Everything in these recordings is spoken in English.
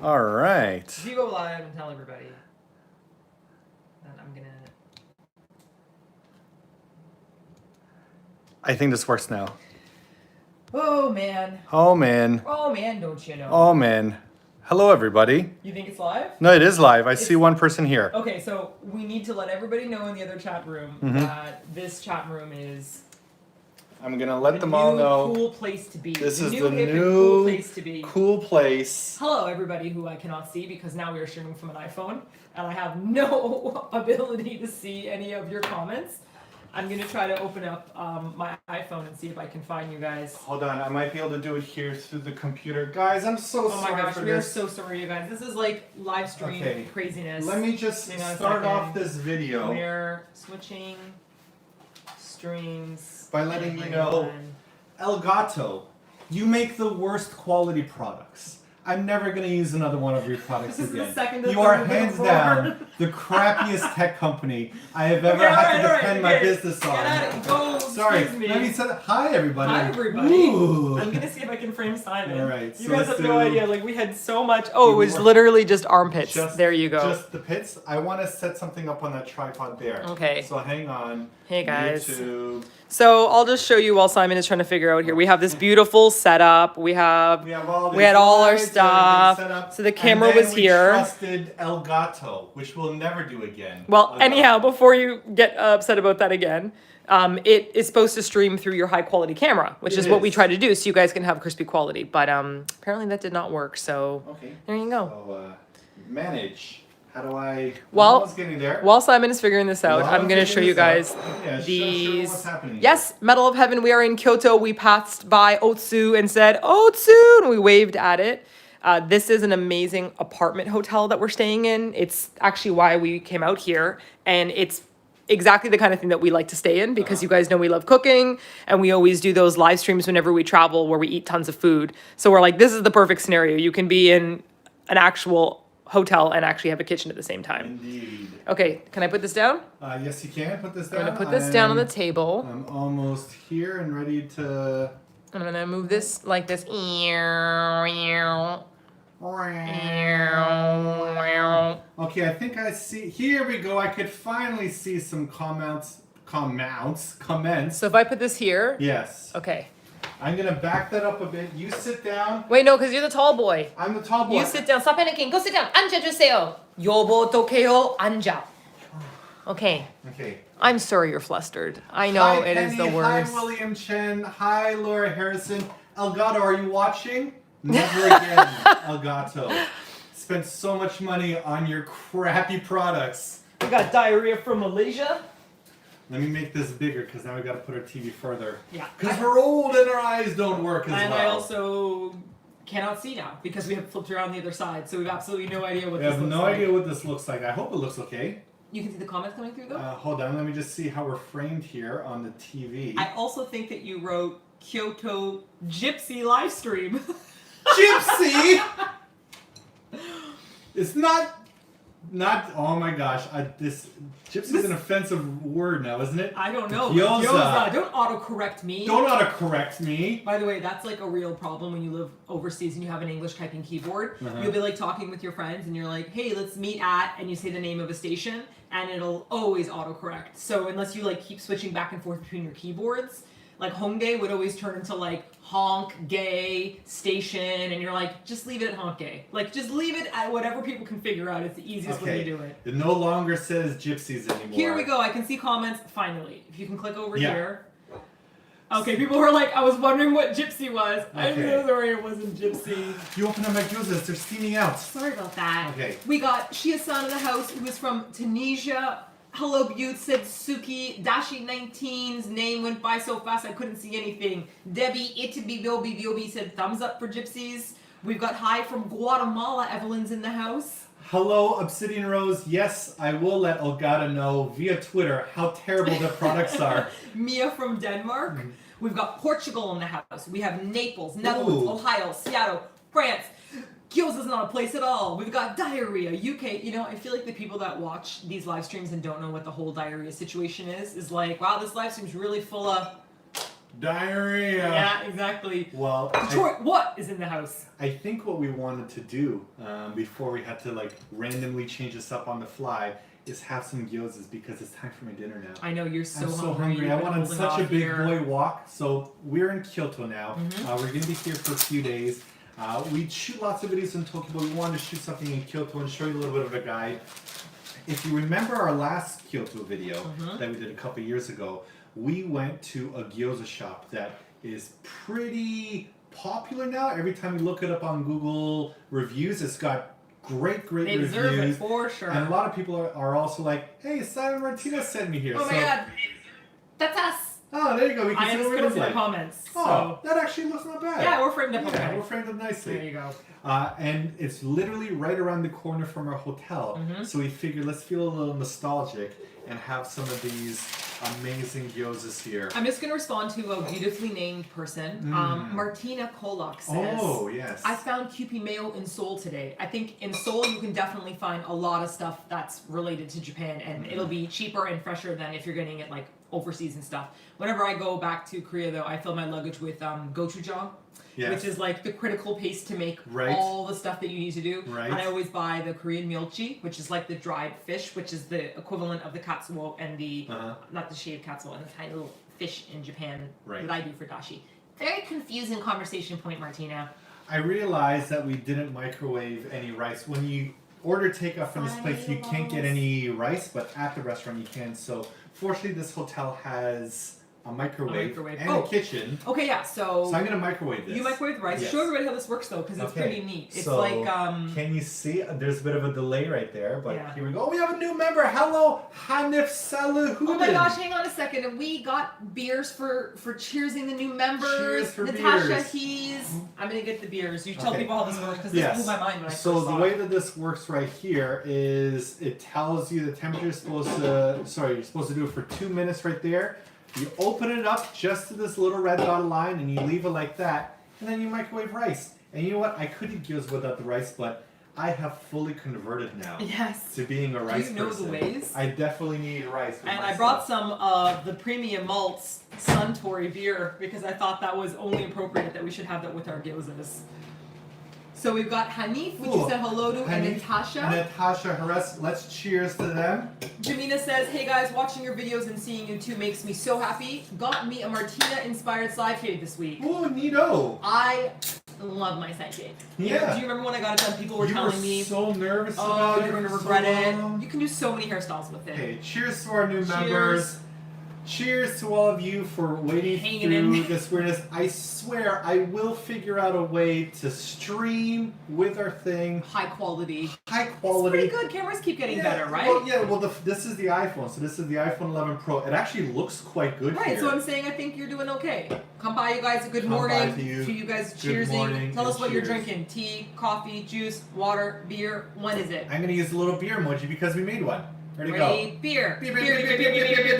All right. If you go live and tell everybody, then I'm gonna. I think this works now. Oh man. Oh man. Oh man, don't you know? Oh man. Hello everybody. You think it's live? No, it is live. I see one person here. Okay, so we need to let everybody know in the other chat room that this chat room is. I'm gonna let them all know. Cool place to be. This is the hip and new cool place to be. Cool place. Hello, everybody who I cannot see because now we are streaming from an iPhone and I have no ability to see any of your comments. I'm gonna try to open up my iPhone and see if I can find you guys. Hold on, I might be able to do it here through the computer. Guys, I'm so sorry for this. Oh my gosh, we are so sorry, you guys. This is like live stream craziness. Let me just start off this video. We're switching streams by letting you know, El Gato, you make the worst quality products. I'm never going to use another one of your products this again. Is the second you are hands down the crappiest tech company I have ever had to depend my business on. Get out of go. Sorry, let me say hi everybody. Hi everybody. Ooh. I'm gonna see if I can frame Simon. All right, you guys have no idea. Like we had so much. Oh, it was literally just armpits. There you go. Just the pits. I want to set something up on that tripod there. Okay. So hang on. Hey guys. YouTube. So I'll just show you while Simon is trying to figure out here. We have this beautiful setup. We had all our stuff. So the camera was here. We trusted El Gato, which we'll never do again. Well, anyhow, before you get upset about that again, it is supposed to stream through your high quality camera, which is what we try to do, so you guys can have crispy quality. But apparently that did not work. So there you go. So, manage. How do I? Getting there. While Simon is figuring this out, I'm going to show you guys these. What's happening here. Yes, Medal of Heaven. We are in Kyoto. We passed by Otsu and said Otsu, and we waved at it. This is an amazing apartment hotel that we're staying in. It's actually why we came out here, and it's exactly the kind of thing that we like to stay in because you guys know we love cooking, and we always do those live streams whenever we travel where we eat tons of food. So we're like, this is the perfect scenario. You can be in an actual hotel and actually have a kitchen at the same time. Indeed. Okay, can I put this down? Yes, you can. Put this down. I'm going to put this down on the table. I'm almost here and ready to... I'm going to move this like this. Okay, I think I see... Here we go. I could finally see some comments. So if I put this here? Yes. Okay. I'm going to back that up a bit. You sit down. Wait, no, because you're the tall boy. I'm the tall boy. You sit down. Stop panicking. Go sit down. 앉아주세요. 여보도케요. 앉아. Okay. Okay. I'm sorry you're flustered. I know it is the worst. Hi, William Chen. Hi, Laura Harrison. El Gato, are you watching? Never again, El Gato. Spent so much money on your crappy products. We got diarrhea from Malaysia. Let me make this bigger because now we got to put our TV further. Yeah. Because we're old and our eyes don't work as well. And I also cannot see now because we have flipped around the other side, so we have absolutely no idea what this looks like. We have no idea what this looks like. I hope it looks okay. You can see the comments coming through though? Hold on, let me just see how we're framed here on the TV. I also think that you wrote Kyoto Gypsy live stream. Gypsy? It's not, oh my gosh, this gypsy's an offensive word now, isn't it? I don't know. Gyoza. Don't autocorrect me. Don't autocorrect me. By the way, that's like a real problem when you live overseas and you have an English typing keyboard. You'll be like talking with your friends and you're like, hey, let's meet at, and you say the name of a station, and it'll always autocorrect. So unless you like keep switching back and forth between your keyboards, like Hongdae would always turn into like honk gay station, and you're like, just leave it at honk gay. Like just leave it at whatever people can figure out. It's the easiest way to do it. It no longer says gypsies anymore. Here we go. I can see comments finally. If you can click over here. Okay, people were like, I was wondering what gypsy was. I'm so sorry it wasn't gypsy. You opened up my gyozas. They're steaming out. Sorry about that. Okay. We got Shia-san in the house who is from Tunisia. Hello, Butte, said Suki. Dashi19's name went by so fast I couldn't see anything. Debbie Itibiobi said thumbs up for gypsies. We've got hi from Guatemala. Evelyn's in the house. Hello, Obsidian Rose. Yes, I will let Elgato know via Twitter how terrible their products are. Mia from Denmark. We've got Portugal in the house. We have Naples, Netherlands, Ohio, Seattle, France. Gyoza's not a place at all. We've got diarrhea, UK. You know, I feel like the people that watch these live streams and don't know what the whole diarrhea situation is like, wow, this live stream's really full of Diarrhea. Yeah, exactly. Well, Detroit, what is in the house? I think what we wanted to do before we had to like randomly change this up on the fly is have some gyozas because it's time for my dinner now. I know you're I'm so hungry. I went on such a big boy walk. So we're in Kyoto now. We're going to be here for a few days. We shoot lots of videos in Tokyo, but we wanted to shoot something in Kyoto and show you a little bit of a guide. If you remember our last Kyoto video that we did a couple years ago, we went to a gyoza shop that is pretty popular now. Every time you look it up on Google reviews, it's got great They reviews. deserve it for sure. And a lot of people are also like, hey, Simon Martinez sent me here. Oh my god. That's us. Oh, there you go. We can I see just what we couldn't look see like. the comments. Oh, So. that actually looks not bad. Yeah, we're framed up okay. Yeah, we're framed up nicely. There you go. And it's literally right around the corner from our hotel. So we figured let's feel a little nostalgic and have some of these amazing gyozas here. I'm just going to respond to a beautifully named person. Martina Kolak says, oh, yes. I found Kewpie Mayo in Seoul today. I think in Seoul you can definitely find a lot of stuff that's related to Japan, and it'll be cheaper and fresher than if you're getting it like overseas and stuff. Whenever I go back to Korea though, I fill my luggage with gochujang. Yes. Which is like the critical paste to make all the stuff that you need to do. Right. And I always buy the Korean milchi, which is like the dried fish, which is the equivalent of the katsuo and the, not the shaved katsuo, and the tiny little fish in Japan that I do for dashi. Very confusing conversation point, Martina. I realized that we didn't microwave any rice. When you order takeout from this place, you can't get any rice, but at the restaurant you can. So fortunately, this hotel has a microwave and a kitchen. Okay, yeah, so I'm going to microwave this. You microwave rice. Yes. Show everybody how this works, though, because it's pretty neat. It's so, like, can you see? There's a bit of a delay right there, but here we go. Oh, we have a new member. Hello, Hanif Salahudin. Oh my gosh, hang on a second. We got beers for cheersing the new members. Cheers for Natasha, beers. I'm going to get the beers. You tell people how this works, because this blew my mind when I first saw saw the way that this works right here is it tells you the temperature is supposed to, you're supposed to do it for 2 minutes right there. You open it up just to this little red dotted line and you leave it like that, and then you microwave rice. And you know what? I could eat gyoza without the rice, but I have fully converted now to being a rice person. You know the ways. I definitely need rice. And I brought some of the premium malts Suntory beer because I thought that was only appropriate that we should have that with our gyozas. So we've got Hanif, which you said hello to, and Natasha. Natasha Harris, let's cheers to them. Jamina says, hey guys, watching your videos and seeing you two makes me so happy. Got me a Martina-inspired side cake this week. Oh, neato. I love my side cake. Yeah. Do you remember when I got it done? People were telling me, so nervous about it. Oh, you're going to regret it. You can do so many hairstyles with it. Okay, cheers to our new members. Cheers to all of you for waiting through this weirdness. I swear I will figure out a way to stream with our thing. High quality. High quality. It's pretty good. Cameras keep getting better, right? Well, this is the iPhone. So this is the iPhone 11 Pro. It actually looks quite good here. So I'm saying I think you're doing okay. Come by, you guys. Good morning. To you guys cheersing. Tell us what you're drinking. Tea, coffee, juice, water, beer. When is it? I'm going to use a little beer emoji because we made one. Ready, go. Beer. Beer. Beer, beer, beer, beer, beer,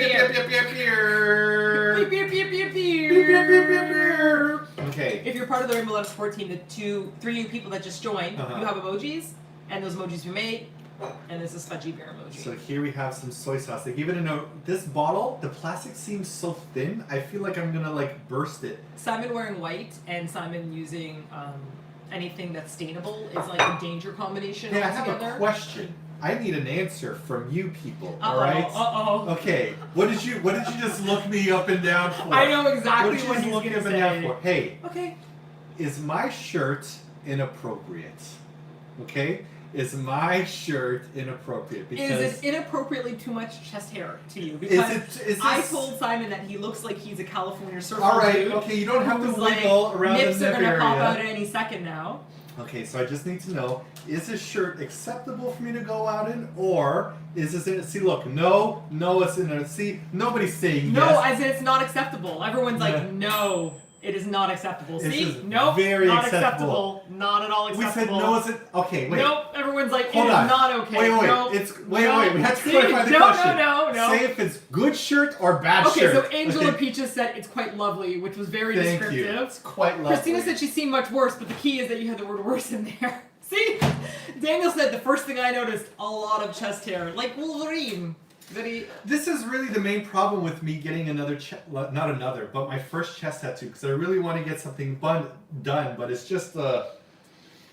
beer. Okay. If you're part of the Rainbow Love Support team, the 3 new people that just joined, you have emojis, and those emojis we made, and this is a fudgy beer emoji. So here we have some soy sauce. They give it a note. This bottle, the plastic seems so thin. I feel like I'm gonna like burst it. Simon wearing white and Simon using anything that's stainable is like a danger combination. Hey, I have a question. I need an answer from you people. All right. Okay. What did you just look me up and down for? I know exactly what he's looking up and down for. Hey. Okay. Is my shirt inappropriate? Okay. Is my shirt inappropriate? Because is it inappropriately too much chest hair to you? Because I told Simon that he looks like he's a California surfer. All right. Okay. You don't have to wiggle around the nip area. Nips are gonna pop out at any second now. Okay, so I just need to know, is this shirt acceptable for me to go out in, or is this in, see look, no, it's in there, see, nobody's saying yes. No, as in it's not acceptable. Everyone's like, no, it is not acceptable. See? Nope, very not acceptable. Not at all acceptable. We said no, is it, okay, wait. Nope, everyone's like, hold it on. is not okay. Wait, nope, wait, we have to clarify the question. No. Say if it's good shirt or bad shirt. Okay, so Angela Peaches said it's quite lovely, which was very descriptive. Thank you, it's quite lovely. Christina said she's seen much worse, but the key is that you had the word worse in there. See? Daniel said the first thing I noticed, a lot of chest hair, like Wolverine. This is really the main problem with me getting not another, but my first chest tattoo, because I really want to get something done, but it's just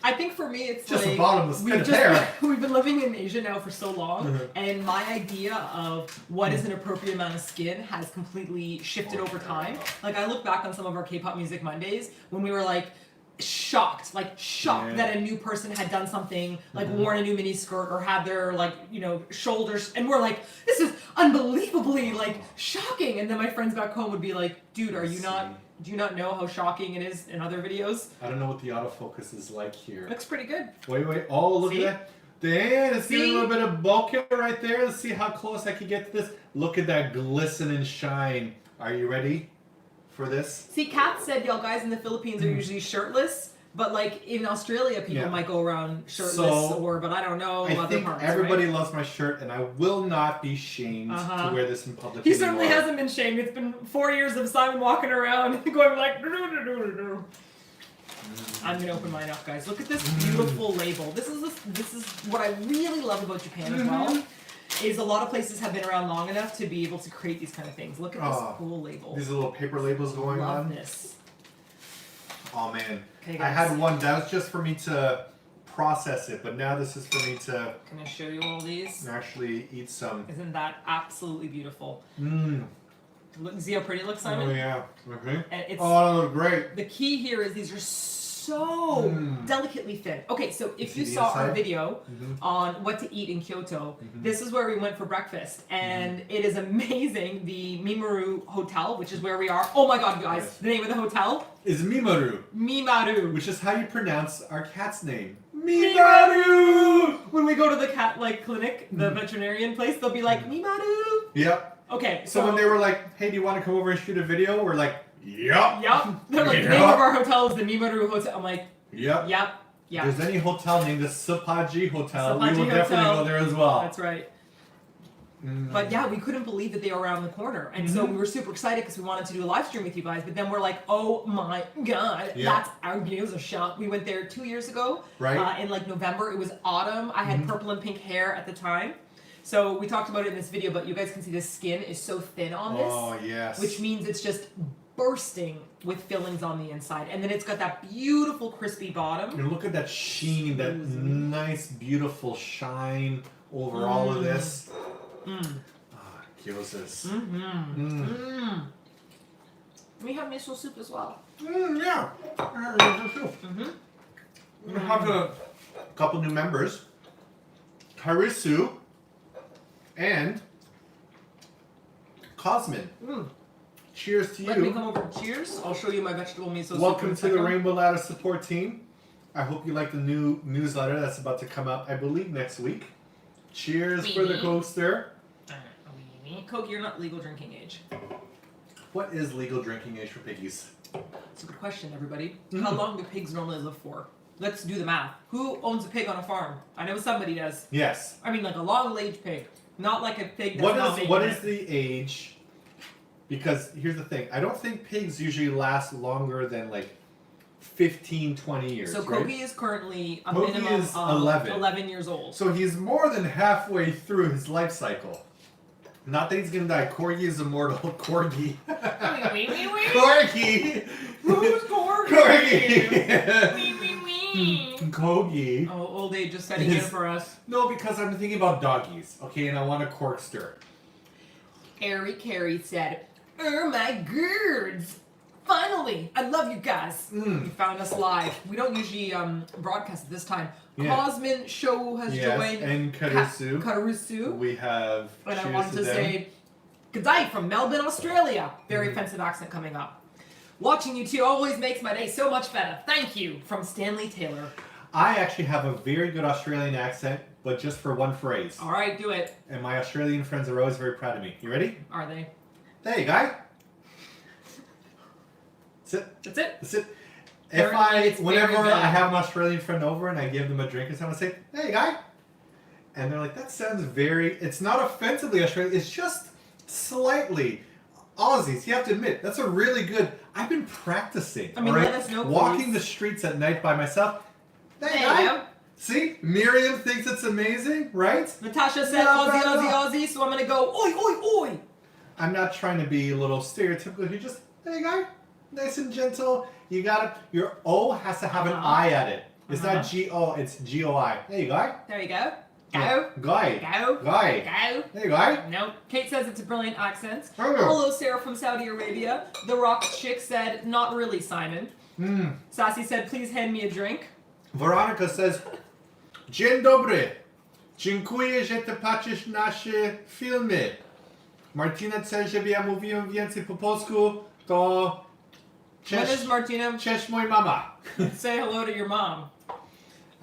I think for me, it's just like a bottomless pit of hair. We've been living in Asia now for so long, and my idea of what is an appropriate amount of skin has completely shifted over time. Like, I look back on some of our K-pop Music Mondays when we were like shocked that a new person had done something, like worn a new mini skirt or had their shoulders, and we're like, this is unbelievably like shocking. And then my friends back home would be like, dude, do you not know how shocking it is in other videos? I don't know what the autofocus is like here. Looks pretty good. Wait. Oh, look at that. Damn, let's see a little bit of bokeh right there. Let's see how close I can get to this. Look at that glisten and shine. Are you ready for this? See, Kat said y'all guys in the Philippines are usually shirtless, but like in Australia, people might go around shirtless, but I don't know I other think parts. everybody right? loves my shirt, and I will not be shamed to wear this in public. He certainly hasn't been shamed. It's been 4 years of Simon walking around going like. I'm gonna open mine up, guys. Look at this beautiful label. This is what I really love about Japan as well. Is a lot of places have been around long enough to be able to create these kind of things. Look at this cool label. These little paper labels going on. Love this. Oh man, okay, I had one that was just for me to process it, but now this is for me to. Can I show you all these? Actually, eat some. Isn't that absolutely beautiful? Look, see how pretty it looks, Simon? Oh yeah. Okay. And it's, oh, that looks great. The key here is these are so delicately thin. Okay, so if you saw our video on what to eat in Kyoto, this is where we went for breakfast, and it is amazing. The MIMARU Hotel, which is where we are. Oh my God, guys! The name of the hotel is MIMARU. MIMARU, which is how you pronounce our cat's name. MIMARU. When we go to the cat clinic, the veterinarian place, they'll be like MIMARU. Yep. Okay. So when they were like, "Hey, do you want to come over and shoot a video?" We're like, "Yup." They're like, the name of our hotel is the MIMARU Hotel. I'm like, Yep. If there's any hotel named the Sapaji Hotel, we Sapaji will definitely Hotel. go there as well. That's right. But yeah, we couldn't believe that they were around the corner. And so we were super excited because we wanted to do a live stream with you guys. But then we're like, oh my God, that's our Gyoza shop. We went there 2 years ago. Right. In like November. It was autumn. I had purple and pink hair at the time. So we talked about it in this video, but you guys can see the skin is so thin on this. Oh, yes. Which means it's just bursting with fillings on the inside. And then it's got that beautiful crispy bottom. And look at that sheen, that nice, beautiful shine over all of this. Gyozas. We have miso soup as well. Yeah. Miso soup. We have a couple new members. Harisu and Cosmin. Cheers to you. Let me come over. Cheers. I'll show you my vegetable miso soup. Welcome to the Rainbow Ladder support team. I hope you like the new newsletter that's about to come out, I believe, next week. Cheers for the coaster. Coke, you're not legal drinking age. What is legal drinking age for piggies? It's a good question, everybody. How long do pigs normally live for? Let's do the math. Who owns a pig on a farm? I know somebody does. Yes. I mean, like a long-aged pig, not like a pig that's not making What is the age? Because here's the thing. I don't think pigs usually last longer than like 15, 20 years. So Kogi is currently a Kogi minimum is of 11. 11 years old. So he's more than halfway through his life cycle. Not that he's gonna die. Corgi is immortal. Corgi. Corgi. Who's Corgi? Corgi. Kogi. Oh, old age just setting in for us. No, because I'm thinking about doggies. Okay, and I want a corkster. Eric Carey said, "Oh my gourds! Finally! I love you guys. You found us live. We don't usually broadcast at this time. Cosmin Show has joined. And Karasu. Karasu. We have. And I wanted to say, good day from Melbourne, Australia. Very offensive accent coming up. Watching you two always makes my day so much better. Thank you. From Stanley Taylor. I actually have a very good Australian accent, but just for one phrase. All right, do it. And my Australian friends are always very proud of me. You ready? Are they? There you go. That's it. That's it. That's it. Whenever I have an Australian friend over and I give them a drink and someone say, "Hey, guy," and they're like, "That sounds it's not offensively Australian. It's just slightly Aussies." You have to admit that's a really good. I've been practicing. I mean, let us know. Walking the streets at night by myself. Hey, you guy. go. See? Miriam thinks it's amazing, right? Natasha said Aussie, Aussie, Aussie, so I'm gonna go oi, oi, oi. I'm not trying to be a little stereotypical. You just, there you go. Nice and gentle. You gotta, your O has to have an I at it. It's not G-O, it's G-O-I. There you go. There you go. Go. Yeah. Guy. Go. Guy. Go. There you go. No. Kate says it's a brilliant accent. Oh. Hello, Sarah from Saudi Arabia. The Rock Chick said, not really, Simon. Sassy said, please hand me a drink. Veronica says, Dzień dobry. Dziękuję, że ty patrzysz nasze filmy. Martina chce, żeby ja mówiłem więcej po polsku, to When is Martina? cześć moja mama. Say hello to your mom.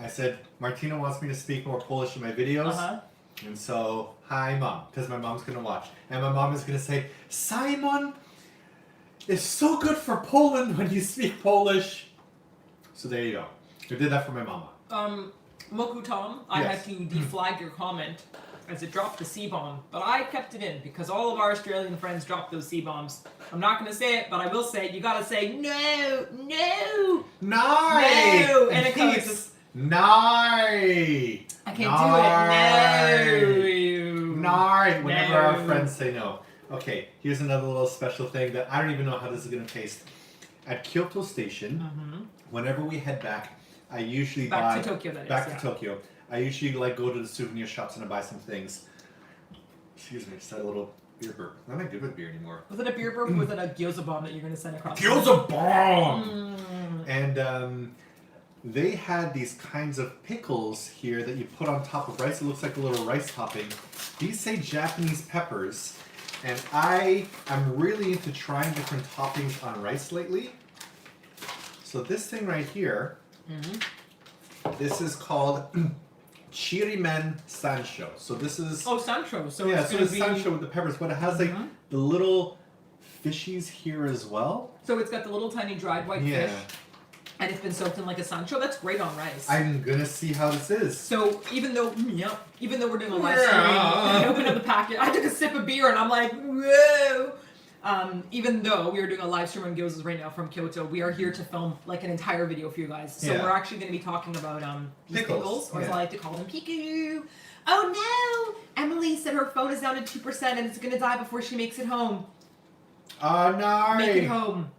I said, Martina wants me to speak more Polish in my videos. And so, hi mom, because my mom's going to watch. And my mom is going to say, Simon is so good for Poland when you speak Polish. So there you go. I did that for my mama. Moku Tom, I Yes. had to deflag your comment as it dropped the C-bomb, but I kept it in because all of our Australian friends dropped those C-bombs. I'm not going to say it, but I will say it. You got to say no, no, Nai! no. And it Peeps. goes, Nai! I can't do it. No. Nai! Whenever No. our friends say no. Okay, here's another little special thing that I don't even know how this is going to taste. At Kyoto Station, whenever we head back, I usually Back buy to Tokyo, that is, back yeah. to Tokyo. I usually like go to the souvenir shops and I buy some things. Excuse me, just had a little beer burp. I'm not good with beer anymore. Was it a beer burp or was it a gyoza bomb that you're going to send across? Gyoza bomb! And they had these kinds of pickles here that you put on top of rice. It looks like a little rice topping. These say Japanese peppers. And I'm really into trying different toppings on rice lately. So this thing right here, this is called Chirimen Sancho. So this is... Oh, Sancho. So yeah, it's so going it's to be... Sancho with the peppers, but it has like the little fishies here as well. So it's got the little tiny dried white fish. And it's been soaked in like a Sancho. That's great on rice. I'm gonna see how this is. So even though we're doing a live stream, I opened up the packet. I took a sip of beer and I'm like, whoa. Even though we are doing a live stream on Gyozas right now from Kyoto, we are here to film like an entire video for you guys. So we're actually going to be talking about these pickles, or as I like to call them, piku. Oh no! Emily said her phone is down to 2% and it's going to die before she makes it home. Oh no! Make it home.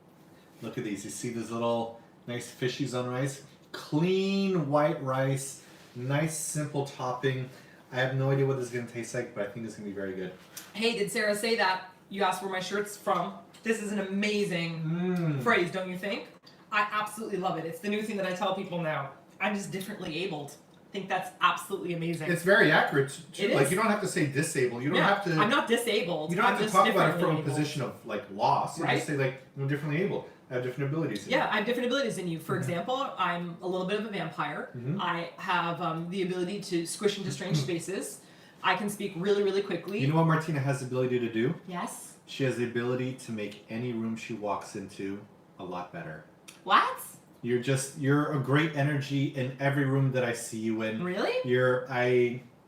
Look at these. You see these little nice fishies on rice? Clean white rice. Nice simple topping. I have no idea what this is going to taste like, but I think it's going to be very good. Hey, did Sarah say that? You asked where my shirt's from. This is an amazing phrase, don't you think? I absolutely love it. It's the new thing that I tell people now. I'm just differently abled. I think that's absolutely amazing. It's very accurate too. It Like is. you don't have to say disabled. You don't have to. I'm not disabled. You don't have I'm to talk about it differently from a abled. position of like loss. You Right? just say like I'm differently able. I have different abilities. Yeah, I have different abilities than you. For example, I'm a little bit of a vampire. I have the ability to squish into strange spaces. I can speak really, really quickly. You know what Martina has the ability to do? Yes. She has the ability to make any room she walks into a lot better. What? You're a great energy in every room that I see you in. Really?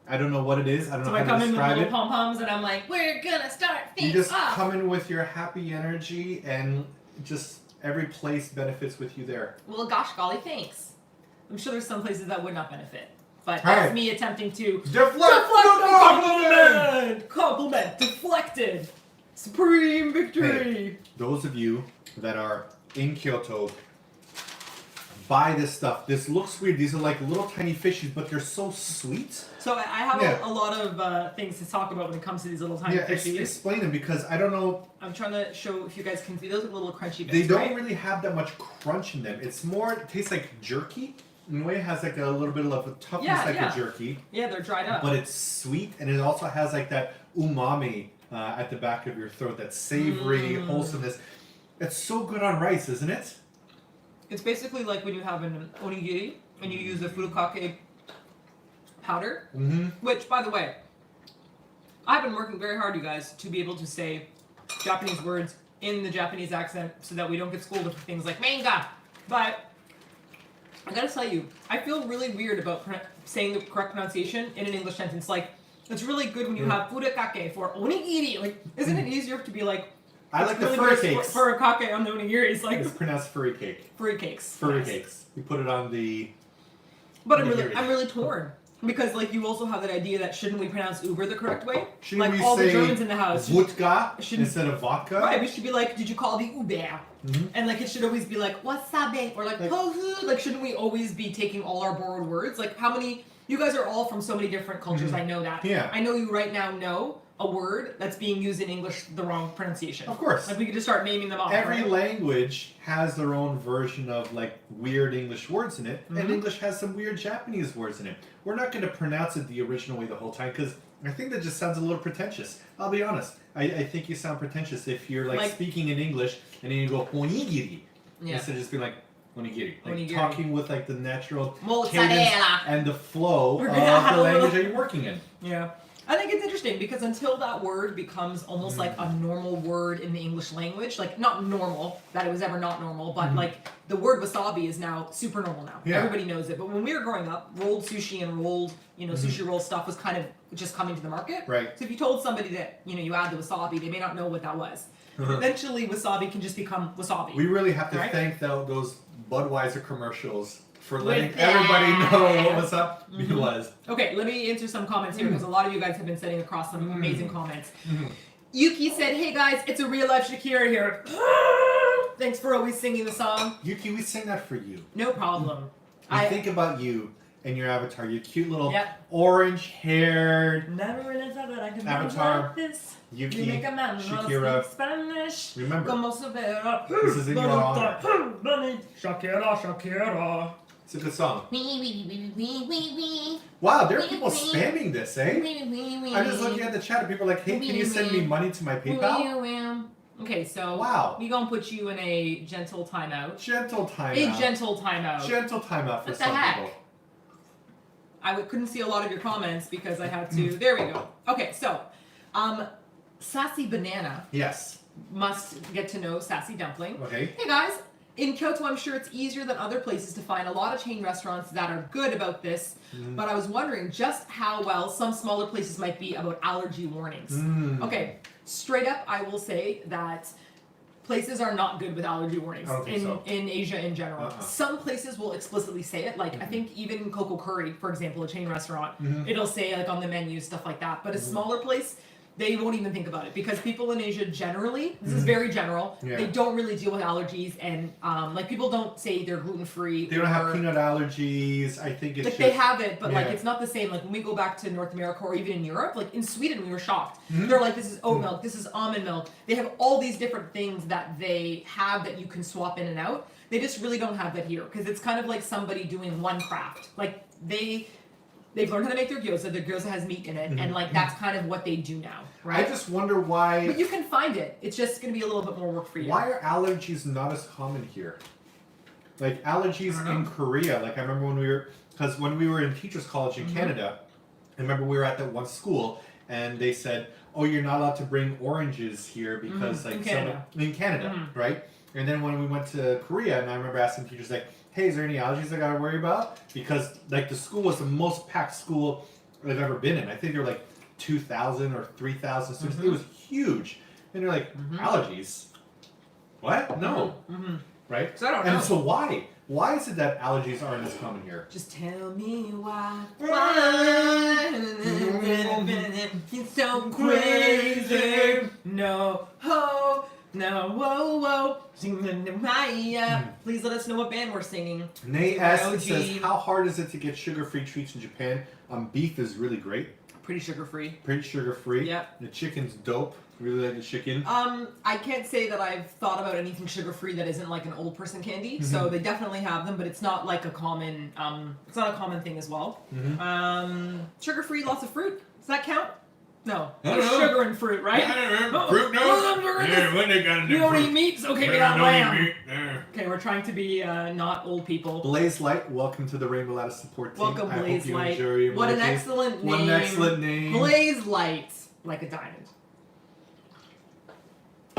I don't know what it is. I don't So know I how come to in with describe little it. pom-poms and I'm like, we're gonna start You things just off. come in with your happy energy and just every place benefits with you there. Well, gosh golly, thanks. I'm sure there's some places that would not benefit. But Hey. that's me attempting to compliment, deflected, supreme victory. Hey, those of you that are in Kyoto, buy this stuff. This looks weird. These are like little tiny fishies, but they're so sweet. So I have a lot of things to talk about when it comes to these little tiny fishies. Explain them because I don't know. I'm trying to show if you guys can see those are little crunchy bits. They don't right? really have that much crunch in them. It's more, it tastes like jerky. In a way, it has like a little bit of a toughness like a jerky. Yeah, they're dried up. But it's sweet, and it also has like that umami at the back of your throat, that savory wholesomeness. It's so good on rice, isn't it? It's basically like when you have an onigiri and you use a furikake powder. Which, by the way, I've been working very hard, you guys, to be able to say Japanese words in the Japanese accent so that we don't get scolded for things like manga. But I gotta tell you, I feel really weird about saying the correct pronunciation in an English sentence. Like, it's really good when you have furikake for onigiri. Like, isn't it easier to be like, I like the really furry nice cakes. Furikake on the onigiri. It's like It's pronounced furry cake. furry cakes. Furry Yes. cakes. You put it on the But I'm really torn. Because like you also have that idea that shouldn't we pronounce Uber the correct way? Shouldn't like we all say the Germans in the house. Vodka instead of vodka? Right, we should be like, did you call the Uber? And like it should always be like wasabi or like tofu. Like shouldn't we always be taking all our borrowed words? Like how many? You guys are all from so many different cultures. I know that. Yeah. I know you right now know a word that's being used in English the wrong pronunciation. Of course. Like we could just start naming them off. Every right? language has their own version of like weird English words in it, and English has some weird Japanese words in it. We're not going to pronounce it the original way the whole time because I think that just sounds a little pretentious. I'll be honest. I think you sound pretentious if you're like speaking in English and then you go onigiri instead of just being like onigiri. Like talking with like the natural cadence and the flow of the language that you're working in. Yeah. I think it's interesting because until that word becomes almost like a normal word in the English language, like not normal, that it was ever not normal, but like the word wasabi is now super normal now. Yeah. Everybody knows it. But when we were growing up, rolled sushi and rolled, sushi roll stuff was kind of just coming to the market. Right. So if you told somebody that, you add the wasabi, they may not know what that was. Eventually, wasabi can just become wasabi. We really have to thank those Budweiser commercials for letting everybody know what was up was. Okay, let me answer some comments here because a lot of you guys have been sending across some amazing comments. Yuki said, "Hey guys, it's a real life Shakira here. Thanks for always singing the song." Yuki, we sing that for you. No problem. I think about you and your avatar, your cute little orange-haired Never really thought that I could avatar. Like this. Yuki, You make a man Shakira. Spanish. Remember, Severa. this is in your honor. Shakira. It's a good song. Wow, there are people spamming this, eh? I'm just looking at the chat and people are like, hey, can you send me money to my PayPal? Okay, so we gonna put you in a gentle timeout. Gentle timeout. A gentle timeout. Gentle timeout for what the some heck? people. I couldn't see a lot of your comments because I had to. There we go. Okay, so, Sassy Banana. Yes. Must get to know Sassy Dumpling. Okay. Hey guys, in Kyoto, I'm sure it's easier than other places to find a lot of chain restaurants that are good about this, but I was wondering just how well some smaller places might be about allergy warnings. Okay, straight up, I will say that places are not good with allergy warnings in Asia in general. Some places will explicitly say it, like I think even Coco Curry, for example, a chain restaurant, it'll say like on the menu, stuff like that. But a smaller place, they won't even think about it because people in Asia generally, this is very general, they don't really deal with allergies and like people don't say they're gluten-free. They don't have peanut allergies. I think it's like they have it, but like it's not the same. Like when we go back to North America or even in Europe, like in Sweden we were shocked. They're like, this is oat milk, this is almond milk. They have all these different things that they have that you can swap in and out. They just really don't have that here because it's kind of like somebody doing one craft. Like they've learned how to make their gyoza. Their gyoza has meat in it, and like that's kind of what they do now, right? I just wonder why. But you can find it. It's just going to be a little bit more work for you. Why are allergies not as common here? Like allergies in Korea. Like I remember when we were in teachers' college in Canada. I remember we were at that one school, and they said, "Oh, you're not allowed to bring oranges here because like in Canada, right?" And then when we went to Korea, and I remember asking teachers like, hey, is there any allergies I gotta worry about? Because like the school was the most packed school I've ever been in. I think there were like 2,000 or 3,000 students. It was huge. And they're like, allergies? What? No. Right? So I don't know. And so why? Why is it that allergies aren't as common here? Just tell me why. Why? It's so crazy. No ho. No, whoa, whoa. Please let us know what band we're singing. Nay S says, how hard is it to get sugar-free treats in Japan? Beef is really great. Pretty sugar-free. Pretty sugar-free. Yep. The chicken's dope. Really like the chicken. I can't say that I've thought about anything sugar-free that isn't like an old person candy. So they definitely have them, but it's not like a common. It's not a common thing as well. Sugar-free, lots of fruit. Does that count? No. Sugar and fruit, right? Fruit, no. You don't eat meat? Okay, get out lamb. Okay, we're trying to be not old people. Blaze Light, welcome to the Rainbow Lattice support team. Welcome, Blaze Light. What an excellent name. What an excellent name. Blaze Light, like a diamond.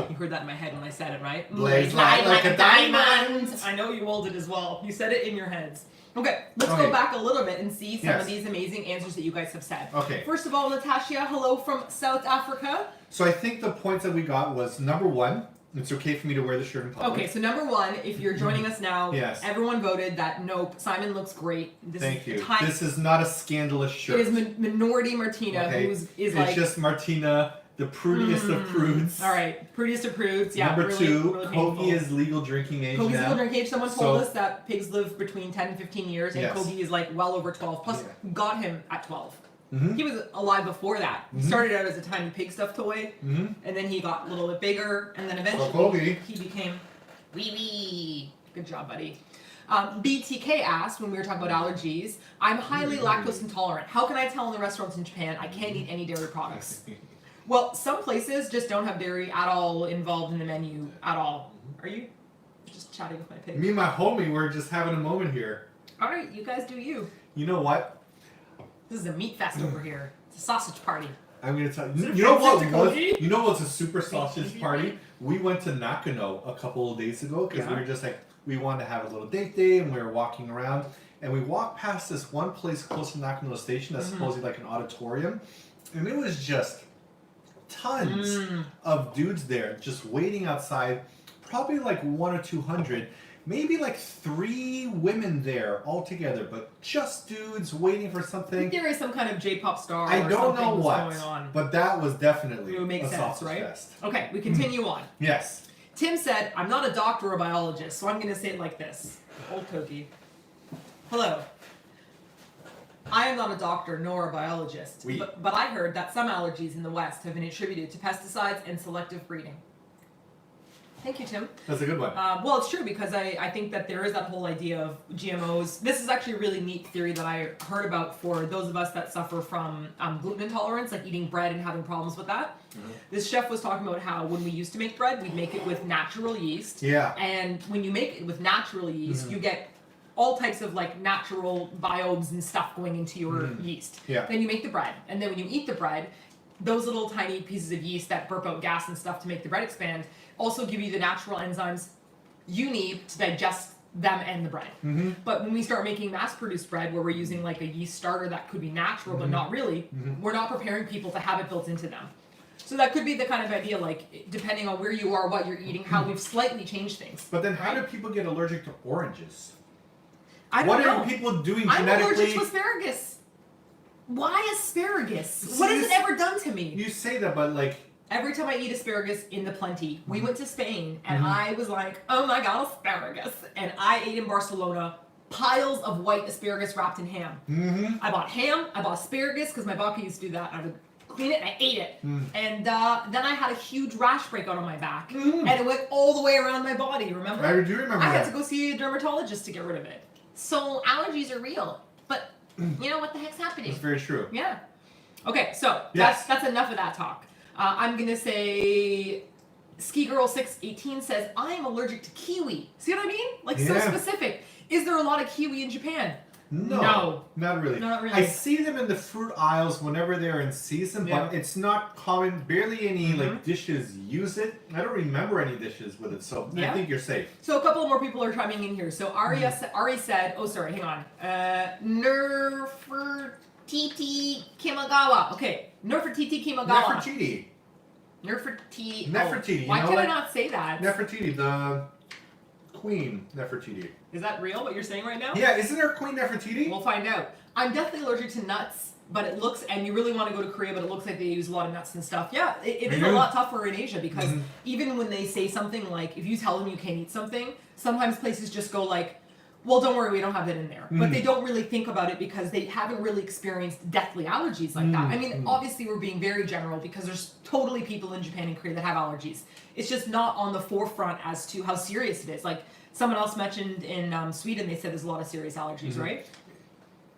You heard that in my head when I said it, right? Blaze Light like a diamond. I know you all did as well. You said it in your heads. Okay, let's go back a little bit and see some of these amazing answers that you guys have said. Okay. First of all, Natasha, hello from South Africa. So I think the points that we got was number one, It's okay for me to wear the shirt in public. Okay, so number one, if you're joining us now, Yes. everyone voted that nope, Simon looks great. Thank you. This is not a scandalous shirt. It is Minority Martina, It's just Martina, the prudiest of prudes. All right, prudiest of prudes. Yeah. Number really, two, really Kogi is legal drinking age Kogi's now. legal drinking age. Someone told us that pigs live between 10 and 15 years, and Yes. Kogi is like well over 12. Plus, got him at 12. Mm-hmm. He was alive before that. He started out as a tiny pig stuffed toy, and then he got a little bit bigger, and then eventually he became wee wee. Good job, buddy. BTK asked when we were talking about allergies, I'm highly lactose intolerant. How can I tell in the restaurants in Japan I can't eat any dairy products? Well, some places just don't have dairy at all involved in the menu at all. Are you just chatting with my pig? Me and my homie, we're just having a moment here. All right, you guys do you. You know what? This is a meat fest over here. It's a sausage party. I'm gonna tell Is you. it You know what offensive to was? Koji? You know what's a super sausage party? We went to Nakano a couple of days ago because we were just like we wanted to have a little date day and we were walking around and we walked past this one place close to Nakano Station that's supposedly like an auditorium, and it was just tons of dudes there just waiting outside, probably like 100 or 200. Maybe like 3 women there all together, but just dudes waiting for something. There is some kind of J-pop star. I or don't know something what, going on. but that was definitely It would make a sense, sausage right? fest. Okay, we continue on. Yes. Tim said, I'm not a doctor or a biologist, so I'm going to say it like this. Old Kogi. Hello. I am not a doctor nor a biologist, but I heard that some allergies in the West have been attributed to pesticides and selective breeding. Thank you, Tim. That's a good one. Well, it's true because I think that there is that whole idea of GMOs. This is actually a really neat theory that I heard about for those of us that suffer from gluten intolerance, like eating bread and having problems with that. This chef was talking about how when we used to make bread, we'd make it with natural yeast. Yeah. And when you make it with natural yeast, you get all types of like natural biobes and stuff going into your yeast. Yeah. Then you make the bread. And then when you eat the bread, those little tiny pieces of yeast that burp out gas and stuff to make the bread expand also give you the natural enzymes you need to digest them and the bread. But when we start making mass-produced bread where we're using like a yeast starter that could be natural but not really, we're not preparing people to have it built into them. So that could be the kind of idea, like, depending on where you are, what you're eating, how we've slightly changed things. But then how do people get allergic to oranges? I don't know. What are people doing I'm genetically? allergic to asparagus. Why asparagus? See, What has it ever done to me? You say that, but like... Every time I eat asparagus in the plenty, we went to Spain, and I was like, oh my god, asparagus. And I ate in Barcelona piles of white asparagus wrapped in ham. I bought ham, I bought asparagus, because my baka used to do that. I would clean it and I ate it. And then I had a huge rash break out on my back. And it went all the way around my body, remember? I do remember I that. had to go see a dermatologist to get rid of it. So allergies are real. But you know what the heck's happening? That's very true. Yeah. Okay, so Yes. that's enough of that talk. I'm gonna say Ski Girl 618 says, I am allergic to kiwi. See what I mean? Like so specific. Is there a lot of kiwi in Japan? No. Not really. Not really. I see them in the fruit aisles whenever they're in season, but it's not common. Barely any like dishes use it. I don't remember any dishes with it, so I think you're safe. So a couple more people are chiming in here. So Ari said, oh sorry, hang on. Nefertiti Kimagawa. Okay, Nefertiti Kimagawa. Nefertiti. Nefertiti. Nefertiti. Why you know, can I like, not say that? Nefertiti, the Queen Nefertiti. Is that real, what you're saying right now? Yeah, isn't there Queen Nefertiti? We'll find out. I'm definitely allergic to nuts, but it looks, and you really want to go to Korea, but it looks like they use a lot of nuts and stuff. Yeah, it is a lot tougher in Asia because even when they say something like, if you tell them you can't eat something, sometimes places just go like, well, don't worry, we don't have that in there. But they don't really think about it because they haven't really experienced deathly allergies like that. I mean, obviously we're being very general because there's totally people in Japan and Korea that have allergies. It's just not on the forefront as to how serious it is. Like someone else mentioned in Sweden, they said there's a lot of serious allergies, right?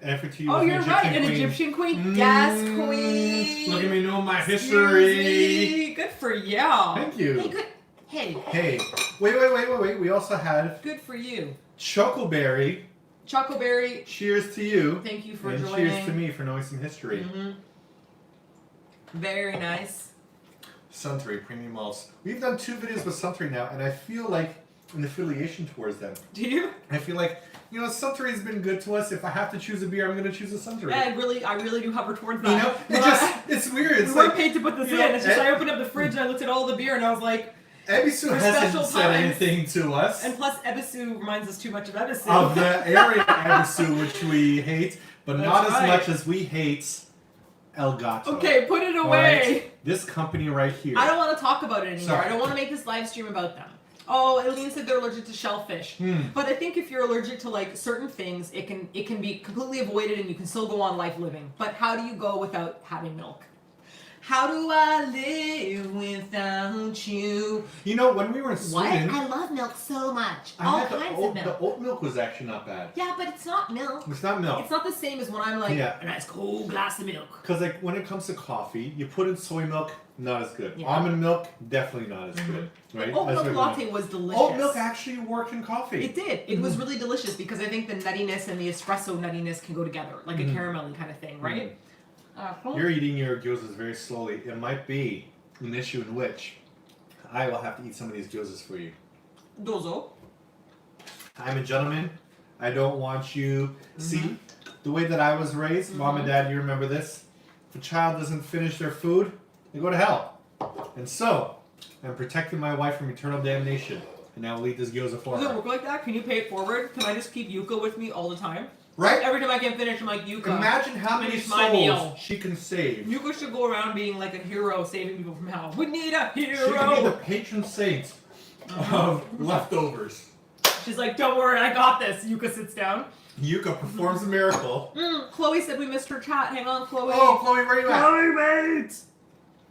Nefertiti Oh, was you're right, an queen. Egyptian queen. Yes, queen. Look at me knowing my Excuse history. me. Good for you. Thank you. Hey, good. Hey. Hey, wait. We also had Good for you. Chocoberry. Chocoberry. Cheers to you. Thank you for and joining. cheers to me for knowing some history. Very nice. Suntory Premium Malts. We've done 2 videos with Suntory now, and I feel like an affiliation towards them. Do you? I feel like, you know, Suntory's been good to us. If I have to choose a beer, I'm going to choose a Suntory. Yeah, I really do hover towards that. You know, it's weird. It's we like, weren't paid to put this in. It's just I opened up the fridge and I looked at all the beer and I was like, Ebisu For hasn't special said times. anything to us. And plus, Ebisu reminds us too much of Ebisu. Of the area of Ebisu, which we hate, but That's not as right. much as we hate El Gato. Okay, put it All away. right? This company right here. I don't want to talk about it anymore. Sorry. I don't want to make this live stream about them. Oh, Eileen said they're allergic to shellfish. But I think if you're allergic to like certain things, it can be completely avoided and you can still go on life living. But how do you go without having milk? How do I live without you? You know, when we were in Sweden, I love milk so much. I All had kinds the of milk. oat milk was actually not bad. Yeah, but it's not milk. It's not milk. It's not the same as when I'm like, Yeah. a nice cold glass of milk. Because like when it comes to coffee, you put in soy milk, not as good. Yeah. Almond milk, definitely not as good. Right? Oat As milk regular latte was delicious. Oat milk actually worked in coffee. It did. It was really delicious because I think the nuttiness and the espresso nuttiness can go together, like a caramelly kind of thing, right? You're eating your gyozas very slowly. It might be an issue in which I will have to eat some of these gyozas for you. Dozo. I'm a gentleman. I don't want you. See, the way that I was raised, mom and dad, you remember this? If a child doesn't finish their food, they go to hell. And so, I'm protecting my wife from eternal damnation. And I will eat this gyoza for Does it her. work like that? Can you pay it forward? Can I just keep Yuka with me all the time? Right? Every time I get finished, I'm like, Yuka. Imagine how many finish my meal. souls she can save. Yuka should go around being like a hero, saving people from hell. We need a She can be hero! the patron saint of leftovers. She's like, don't worry, I got this. Yuka sits down. Yuka performs a miracle. Chloe said we missed her chat. Hang on, Chloe. Oh, Chloe, where are you at? Chloe, wait!